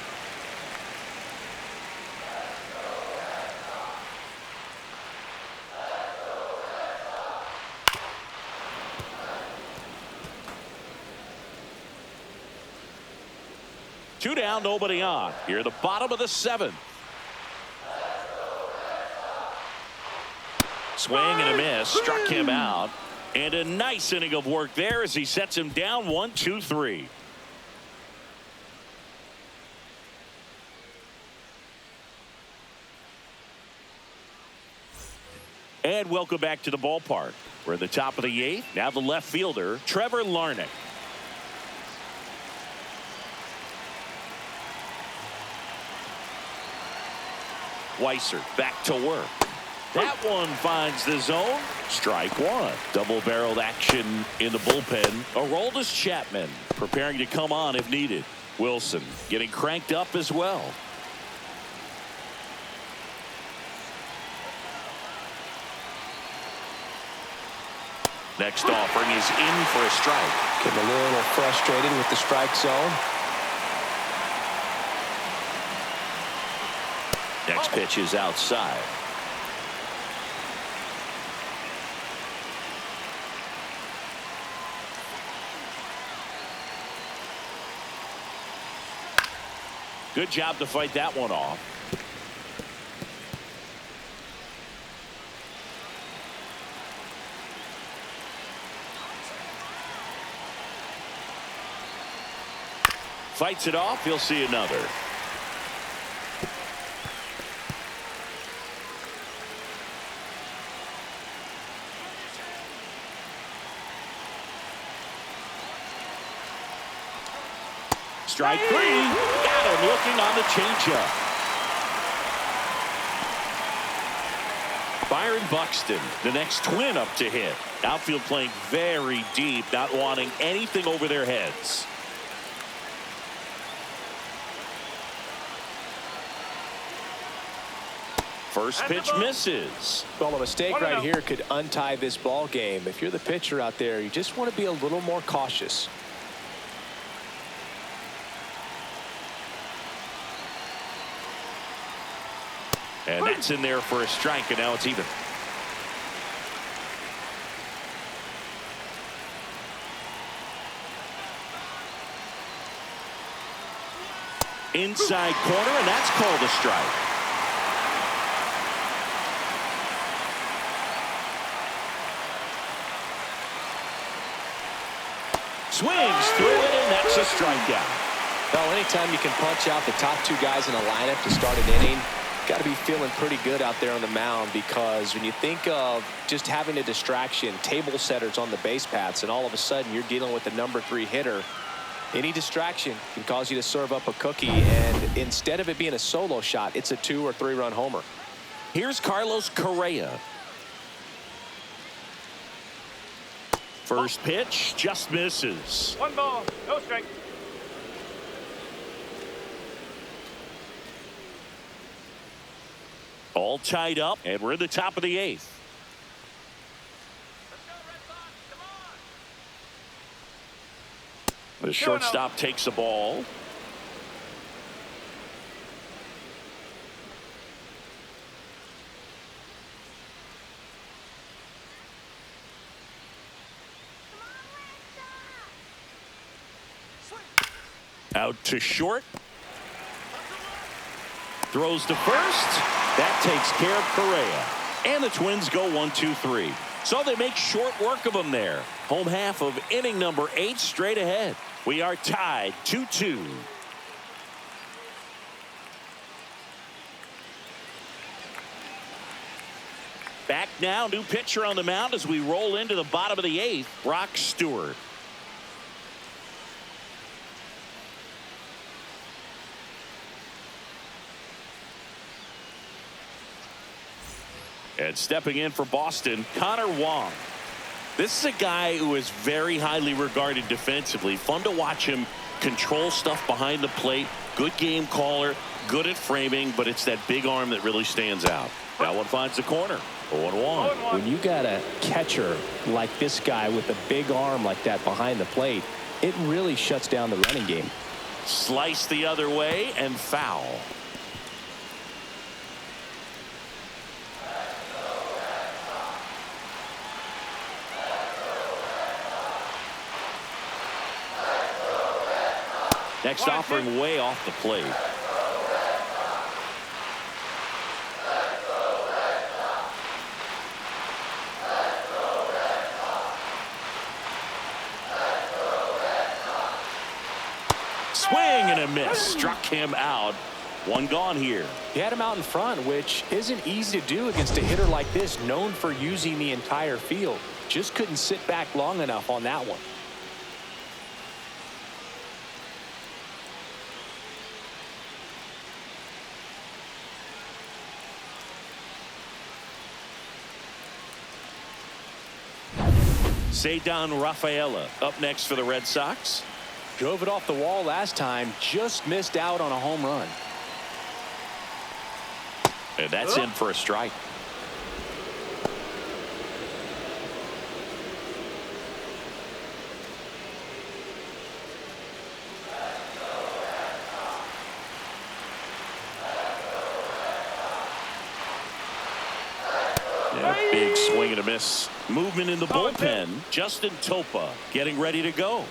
Two down, nobody on. Here at the bottom of the 7th. Swing and a miss. Struck him out. And a nice inning of work there as he sets him down 1-2-3. And welcome back to the ballpark. We're at the top of the 8th. Now the left fielder, Trevor Larnach. Weiser back to work. That one finds the zone. Strike one. Double-barreled action in the bullpen. Aroldis Chapman preparing to come on if needed. Wilson getting cranked up as well. Next offering is in for a strike. Getting a little frustrated with the strike zone. Next pitch is outside. Good job to fight that one off. Fights it off. He'll see another. Strike 3. Got him looking on the changeup. Byron Buxton, the next Twin up to hit. Outfield playing very deep, not wanting anything over their heads. First pitch misses. Well, a mistake right here could untie this ball game. If you're the pitcher out there, you just want to be a little more cautious. And that's in there for a strike, and now it's even. Inside corner, and that's called a strike. Swings through it, and that's a strikeout. Well, anytime you can punch out the top 2 guys in a lineup to start an inning, got to be feeling pretty good out there on the mound, because when you think of just having a distraction, table setters on the base paths, and all of a sudden you're dealing with the number 3 hitter, any distraction can cause you to serve up a cookie, and instead of it being a solo shot, it's a 2 or 3 run homer. Here's Carlos Correa. First pitch just misses. 1 ball, no strike. All tied up, and we're in the top of the 8th. The shortstop takes a ball. Out to short. Throws to first. That takes care of Correa. And the Twins go 1-2-3. So they make short work of them there. Home half of inning number 8 straight ahead. We are tied 2-2. Back now, new pitcher on the mound as we roll into the bottom of the 8th, Brock Stewart. And stepping in for Boston, Connor Wong. This is a guy who is very highly regarded defensively. Fun to watch him control stuff behind the plate. Good game caller, good at framing, but it's that big arm that really stands out. That one finds the corner. 0-1. When you got a catcher like this guy with a big arm like that behind the plate, it really shuts down the running game. Slice the other way and foul. Next offering way off the plate. Swing and a miss. Struck him out. One gone here. He had him out in front, which isn't easy to do against a hitter like this, known for using the entire field. Just couldn't sit back long enough on that one. Cedar Rafaela up next for the Red Sox. Drove it off the wall last time, just missed out on a home run. And that's in for a strike. Big swing and a miss. Movement in the bullpen. Justin Topa getting ready to go.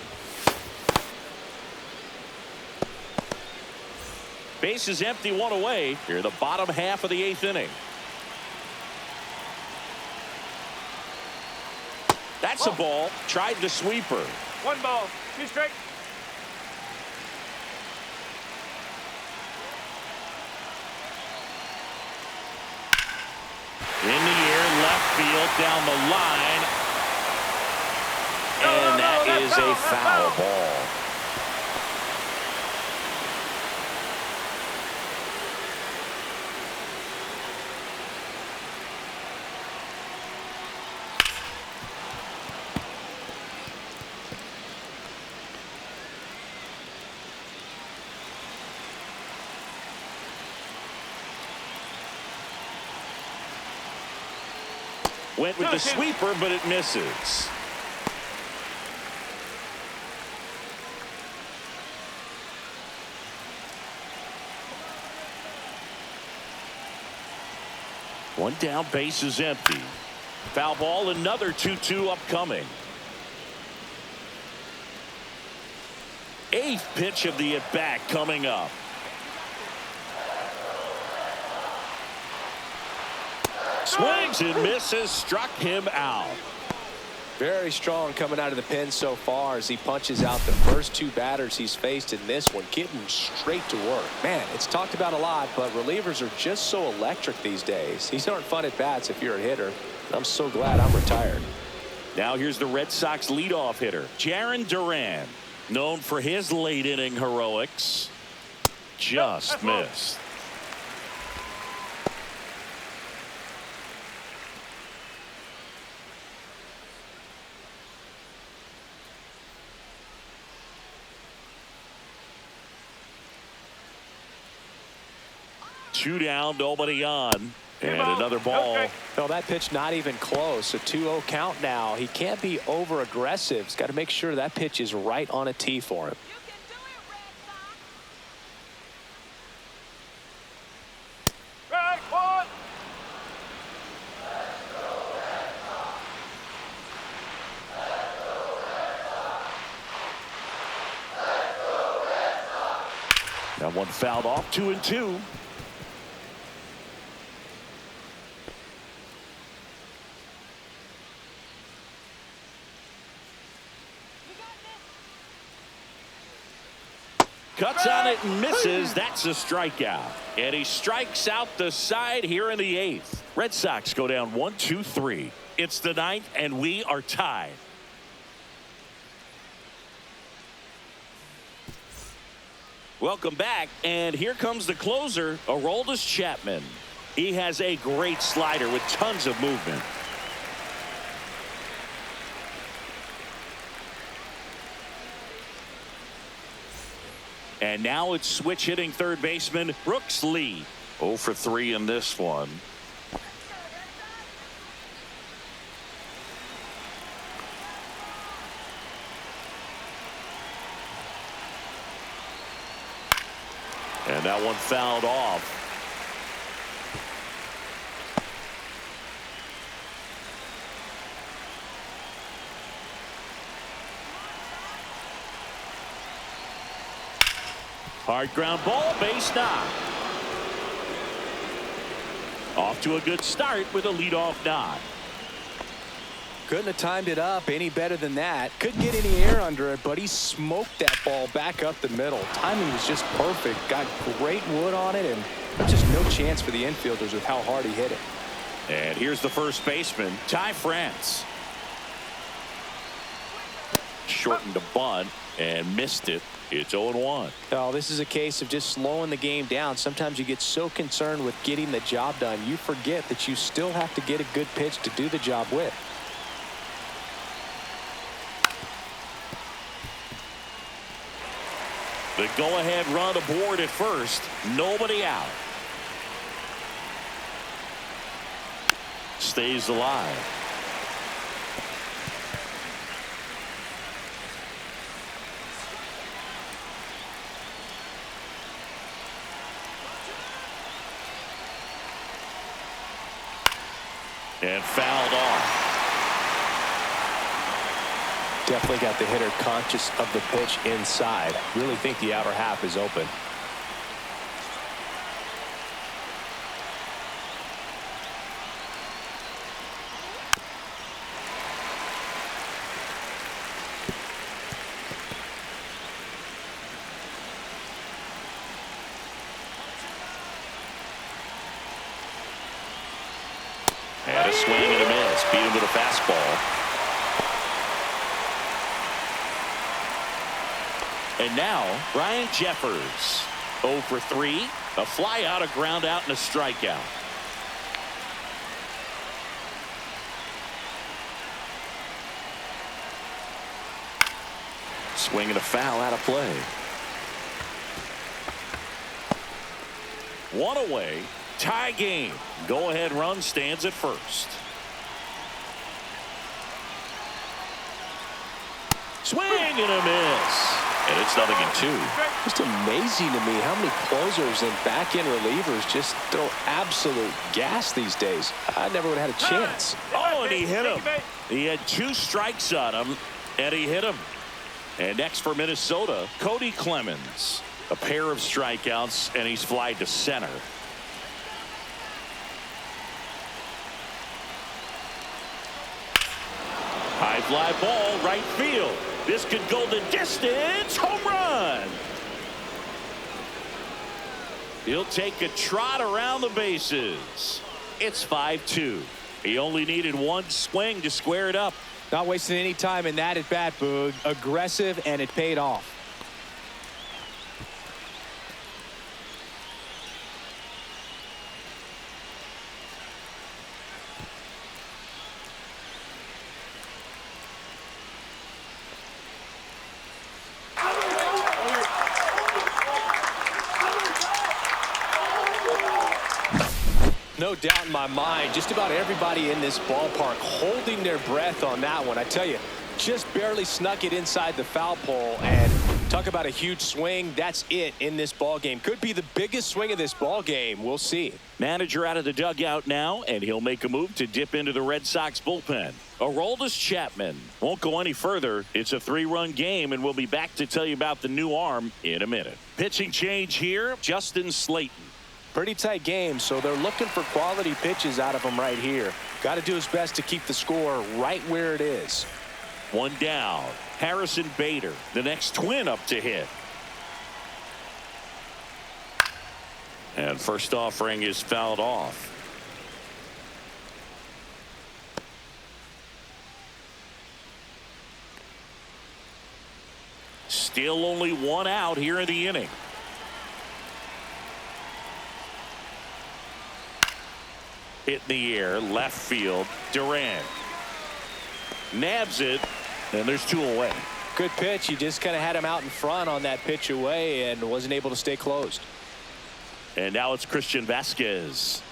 Base is empty, one away. Here the bottom half of the 8th inning. That's a ball. Tried the sweeper. 1 ball, 2 strikes. In the air, left field, down the line. And that is a foul ball. Went with the sweeper, but it misses. One down, base is empty. Foul ball, another 2-2 upcoming. 8th pitch of the at-bat coming up. Swings and misses, struck him out. Very strong coming out of the pen so far as he punches out the first 2 batters he's faced in this one, getting straight to work. Man, it's talked about a lot, but relievers are just so electric these days. These aren't fun at bats if you're a hitter. I'm so glad I'm retired. Now here's the Red Sox leadoff hitter, Jarren Duran, known for his late inning heroics. Just missed. Two down, nobody on, and another ball. Well, that pitch not even close. A 2-0 count now. He can't be over aggressive. He's got to make sure that pitch is right on a tee for him. Right, 1. That one fouled off, 2-2. Cuts on it and misses. That's a strikeout. And he strikes out the side here in the 8th. Red Sox go down 1-2-3. It's the 9th, and we are tied. Welcome back, and here comes the closer, Aroldis Chapman. He has a great slider with tons of movement. And now it's switch hitting third baseman Brooks Lee. 0 for 3 in this one. And that one fouled off. Hard ground ball, base knock. Off to a good start with a leadoff knock. Couldn't have timed it up any better than that. Couldn't get any air under it, but he smoked that ball back up the middle. Timing was just perfect. Got great wood on it, and there's just no chance for the infielders with how hard he hit it. And here's the first baseman, Ty France. shortened a bunt and missed it. It's 0-1. Oh, this is a case of just slowing the game down. Sometimes you get so concerned with getting the job done, you forget that you still have to get a good pitch to do the job with. The go-ahead run aboard at first. Nobody out. Stays alive. And fouled off. Definitely got the hitter conscious of the pitch inside. Really think the outer half is open. And a swing and a miss. Beat him with a fastball. And now, Ryan Jeffers. 0 for 3. A fly out, a ground out, and a strikeout. Swing and a foul out of play. One away. Tie game. Go-ahead run stands at first. Swing and a miss. And it's 0-2. Just amazing to me how many closers and back-end relievers just throw absolute gas these days. I never would have had a chance. Oh, and he hit him. He had 2 strikes on him, and he hit him. And next for Minnesota, Cody Clemens. A pair of strikeouts, and he's flied to center. High fly ball, right field. This could go the distance. Home run. He'll take a trot around the bases. It's 5-2. He only needed 1 swing to square it up. Not wasting any time in that at bat, Boog. Aggressive, and it paid off. No doubt in my mind, just about everybody in this ballpark holding their breath on that one. I tell you, just barely snuck it inside the foul pole, and talk about a huge swing. That's it in this ball game. Could be the biggest swing of this ball game. We'll see. Manager out of the dugout now, and he'll make a move to dip into the Red Sox bullpen. Aroldis Chapman won't go any further. It's a 3-run game, and we'll be back to tell you about the new arm in a minute. Pitching change here, Justin Slayton. Pretty tight game, so they're looking for quality pitches out of him right here. Got to do his best to keep the score right where it is. 1 down. Harrison Bader, the next Twin up to hit. And first offering is fouled off. Still only 1 out here in the inning. Hit in the air, left field. Durant nabs it, and there's 2 away. Good pitch. He just kind of had him out in front on that pitch away and wasn't able to stay closed. And now it's Christian Vasquez.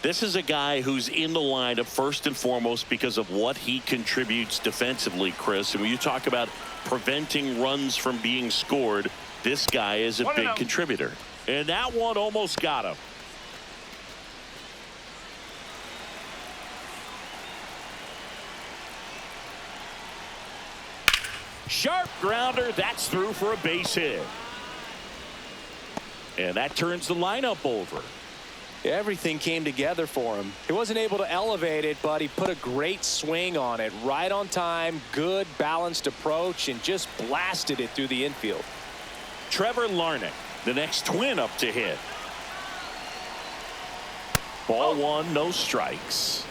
This is a guy who's in the lineup first and foremost because of what he contributes defensively, Chris. And when you talk about preventing runs from being scored, this guy is a big contributor. And that one almost got him. Sharp grounder. That's through for a base hit. And that turns the lineup over. Everything came together for him. He wasn't able to elevate it, but he put a great swing on it. Right on time, good balanced approach, and just blasted it through the infield. Trevor Larnach, the next Twin up to hit. Ball 1, no strikes.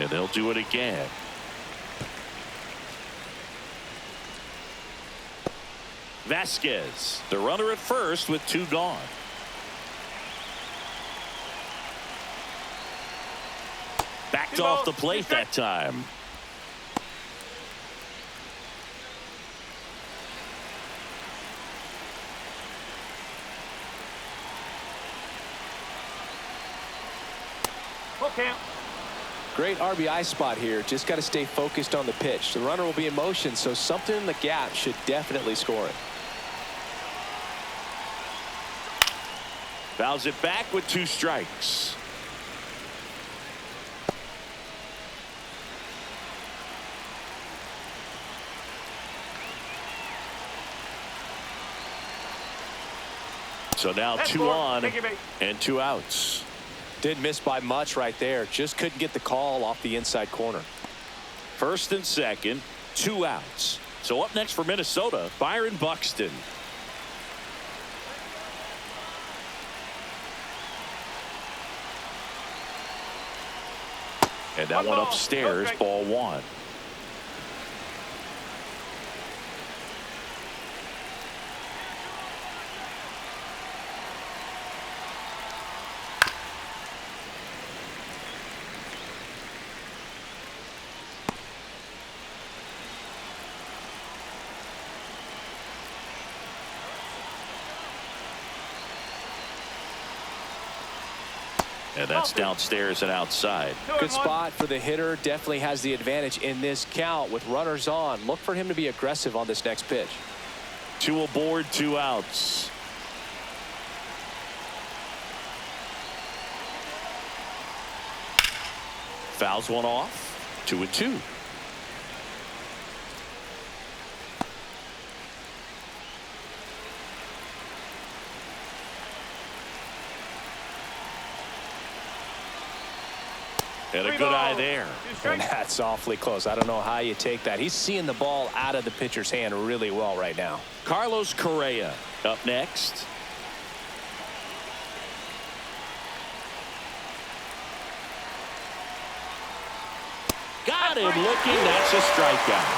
And they'll do it again. Vasquez, the runner at first with 2 gone. Backed off the plate that time. Okay. Great RBI spot here. Just got to stay focused on the pitch. The runner will be in motion, so something in the gap should definitely score it. Fouls it back with 2 strikes. So now 2 on and 2 outs. Didn't miss by much right there. Just couldn't get the call off the inside corner. First and second, 2 outs. So up next for Minnesota, Byron Buxton. And that one upstairs, ball 1. And that's downstairs and outside. Good spot for the hitter. Definitely has the advantage in this count with runners on. Look for him to be aggressive on this next pitch. 2 aboard, 2 outs. Fouls one off. 2-2. And a good eye there. And that's awfully close. I don't know how you take that. He's seeing the ball out of the pitcher's hand really well right now. Carlos Correa up next. Got him looking. That's a strikeout.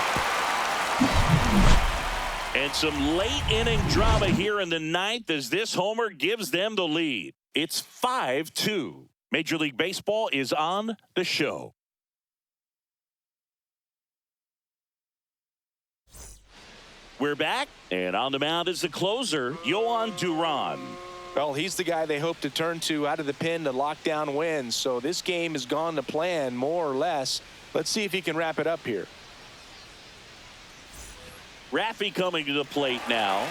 And some late inning drama here in the 9th as this homer gives them the lead. It's 5-2. Major League Baseball is on the show. We're back, and on the mound is the closer, Yohan Duran. Well, he's the guy they hope to turn to out of the pen to lock down wins. So this game has gone to plan, more or less. Let's see if he can wrap it up here. Raffy coming to the plate now.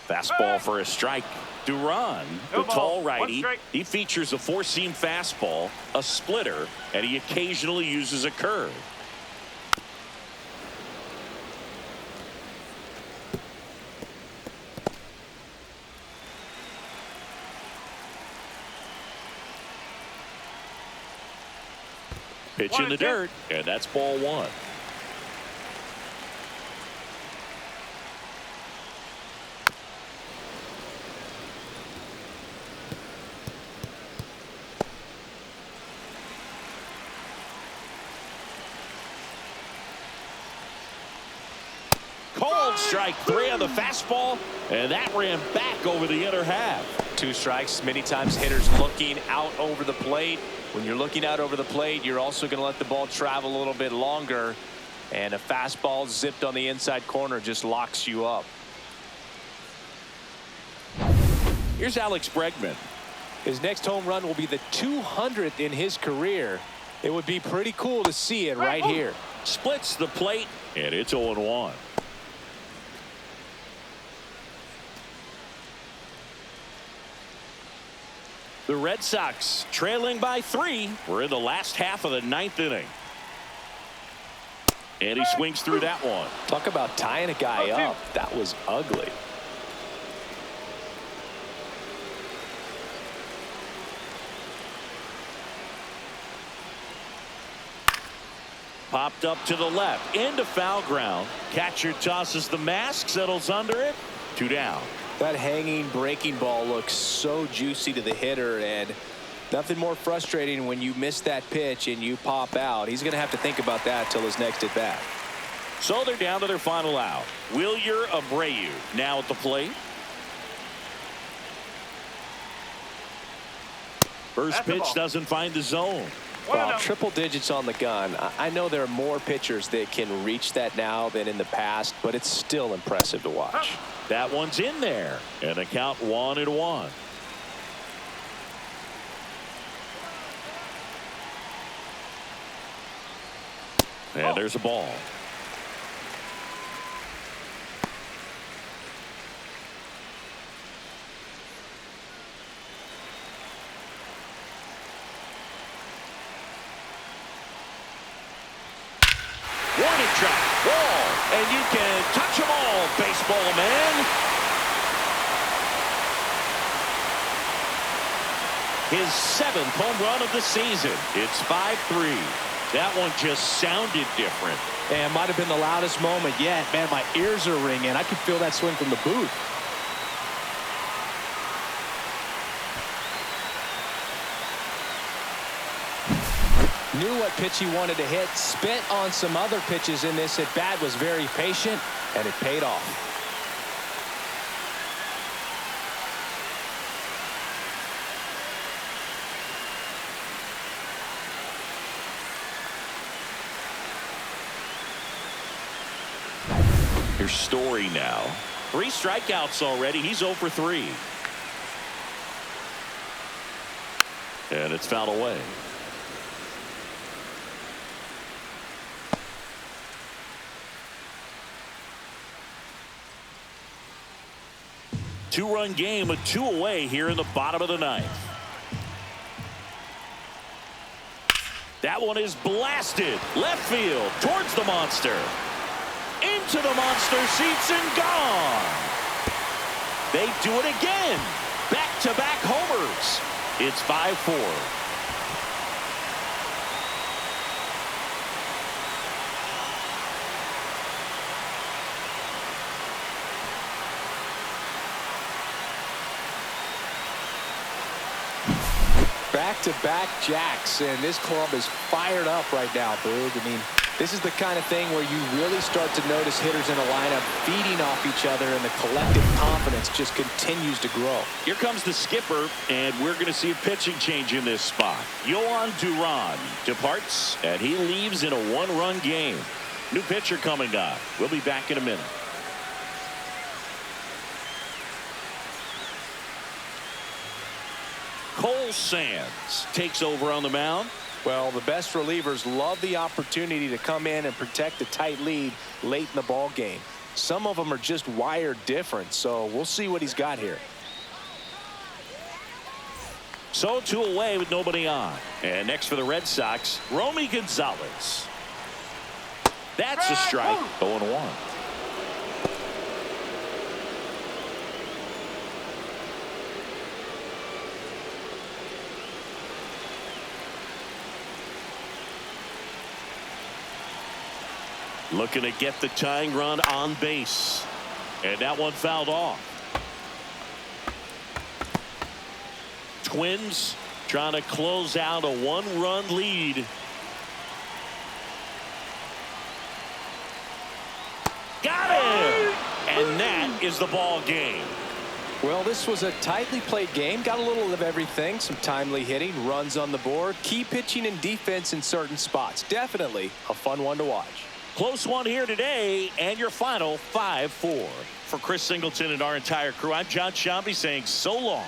Fastball for a strike. Duran, the tall righty, he features a 4-seam fastball, a splitter, and he occasionally uses a curve. Pitch in the dirt, and that's ball 1. Called strike 3 on the fastball, and that ran back over the inner half. 2 strikes. Many times hitters looking out over the plate. When you're looking out over the plate, you're also going to let the ball travel a little bit longer, and a fastball zipped on the inside corner just locks you up. Here's Alex Bregman. His next home run will be the 200th in his career. It would be pretty cool to see it right here. Splits the plate, and it's 0-1. The Red Sox trailing by 3. We're in the last half of the 9th inning. And he swings through that one. Talk about tying a guy up. That was ugly. Popped up to the left into foul ground. Catcher tosses the mask, settles under it. 2 down. That hanging breaking ball looks so juicy to the hitter, and nothing more frustrating when you miss that pitch and you pop out. He's going to have to think about that till his next at bat. So they're down to their final out. Wilyer Abreu now at the plate. First pitch doesn't find the zone. Well, triple digits on the gun. I know there are more pitchers that can reach that now than in the past, but it's still impressive to watch. That one's in there, and a count 1-1. And there's a ball. Warning track, wall, and you can touch them all, baseball man. His 7th home run of the season. It's 5-3. That one just sounded different. And might have been the loudest moment yet. Man, my ears are ringing. I could feel that swing from the booth. Knew what pitch he wanted to hit. Spent on some other pitches in this at bat. Was very patient, and it paid off. Here's Story now. 3 strikeouts already. He's 0 for 3. And it's fouled away. Two-run game with 2 away here in the bottom of the 9th. That one is blasted left field towards the monster. Into the monster seats and gone. They do it again. Back-to-back homers. It's 5-4. Back-to-back jacks, and this club is fired up right now, Boog. I mean, this is the kind of thing where you really start to notice hitters in a lineup feeding off each other, and the collective confidence just continues to grow. Here comes the skipper, and we're going to see a pitching change in this spot. Yohan Duran departs, and he leaves in a 1-run game. New pitcher coming up. We'll be back in a minute. Cole Sands takes over on the mound. Well, the best relievers love the opportunity to come in and protect a tight lead late in the ball game. Some of them are just wired different, so we'll see what he's got here. So 2 away with nobody on. And next for the Red Sox, Romy Gonzalez. That's a strike. 0-1. Looking to get the tying run on base. And that one fouled off. Twins trying to close out a 1-run lead. Got it! And that is the ball game. Well, this was a tightly played game. Got a little of everything. Some timely hitting, runs on the board, key pitching and defense in certain spots. Definitely a fun one to watch. Close one here today, and your final 5-4. For Chris Singleton and our entire crew, I'm John Shambi saying so long.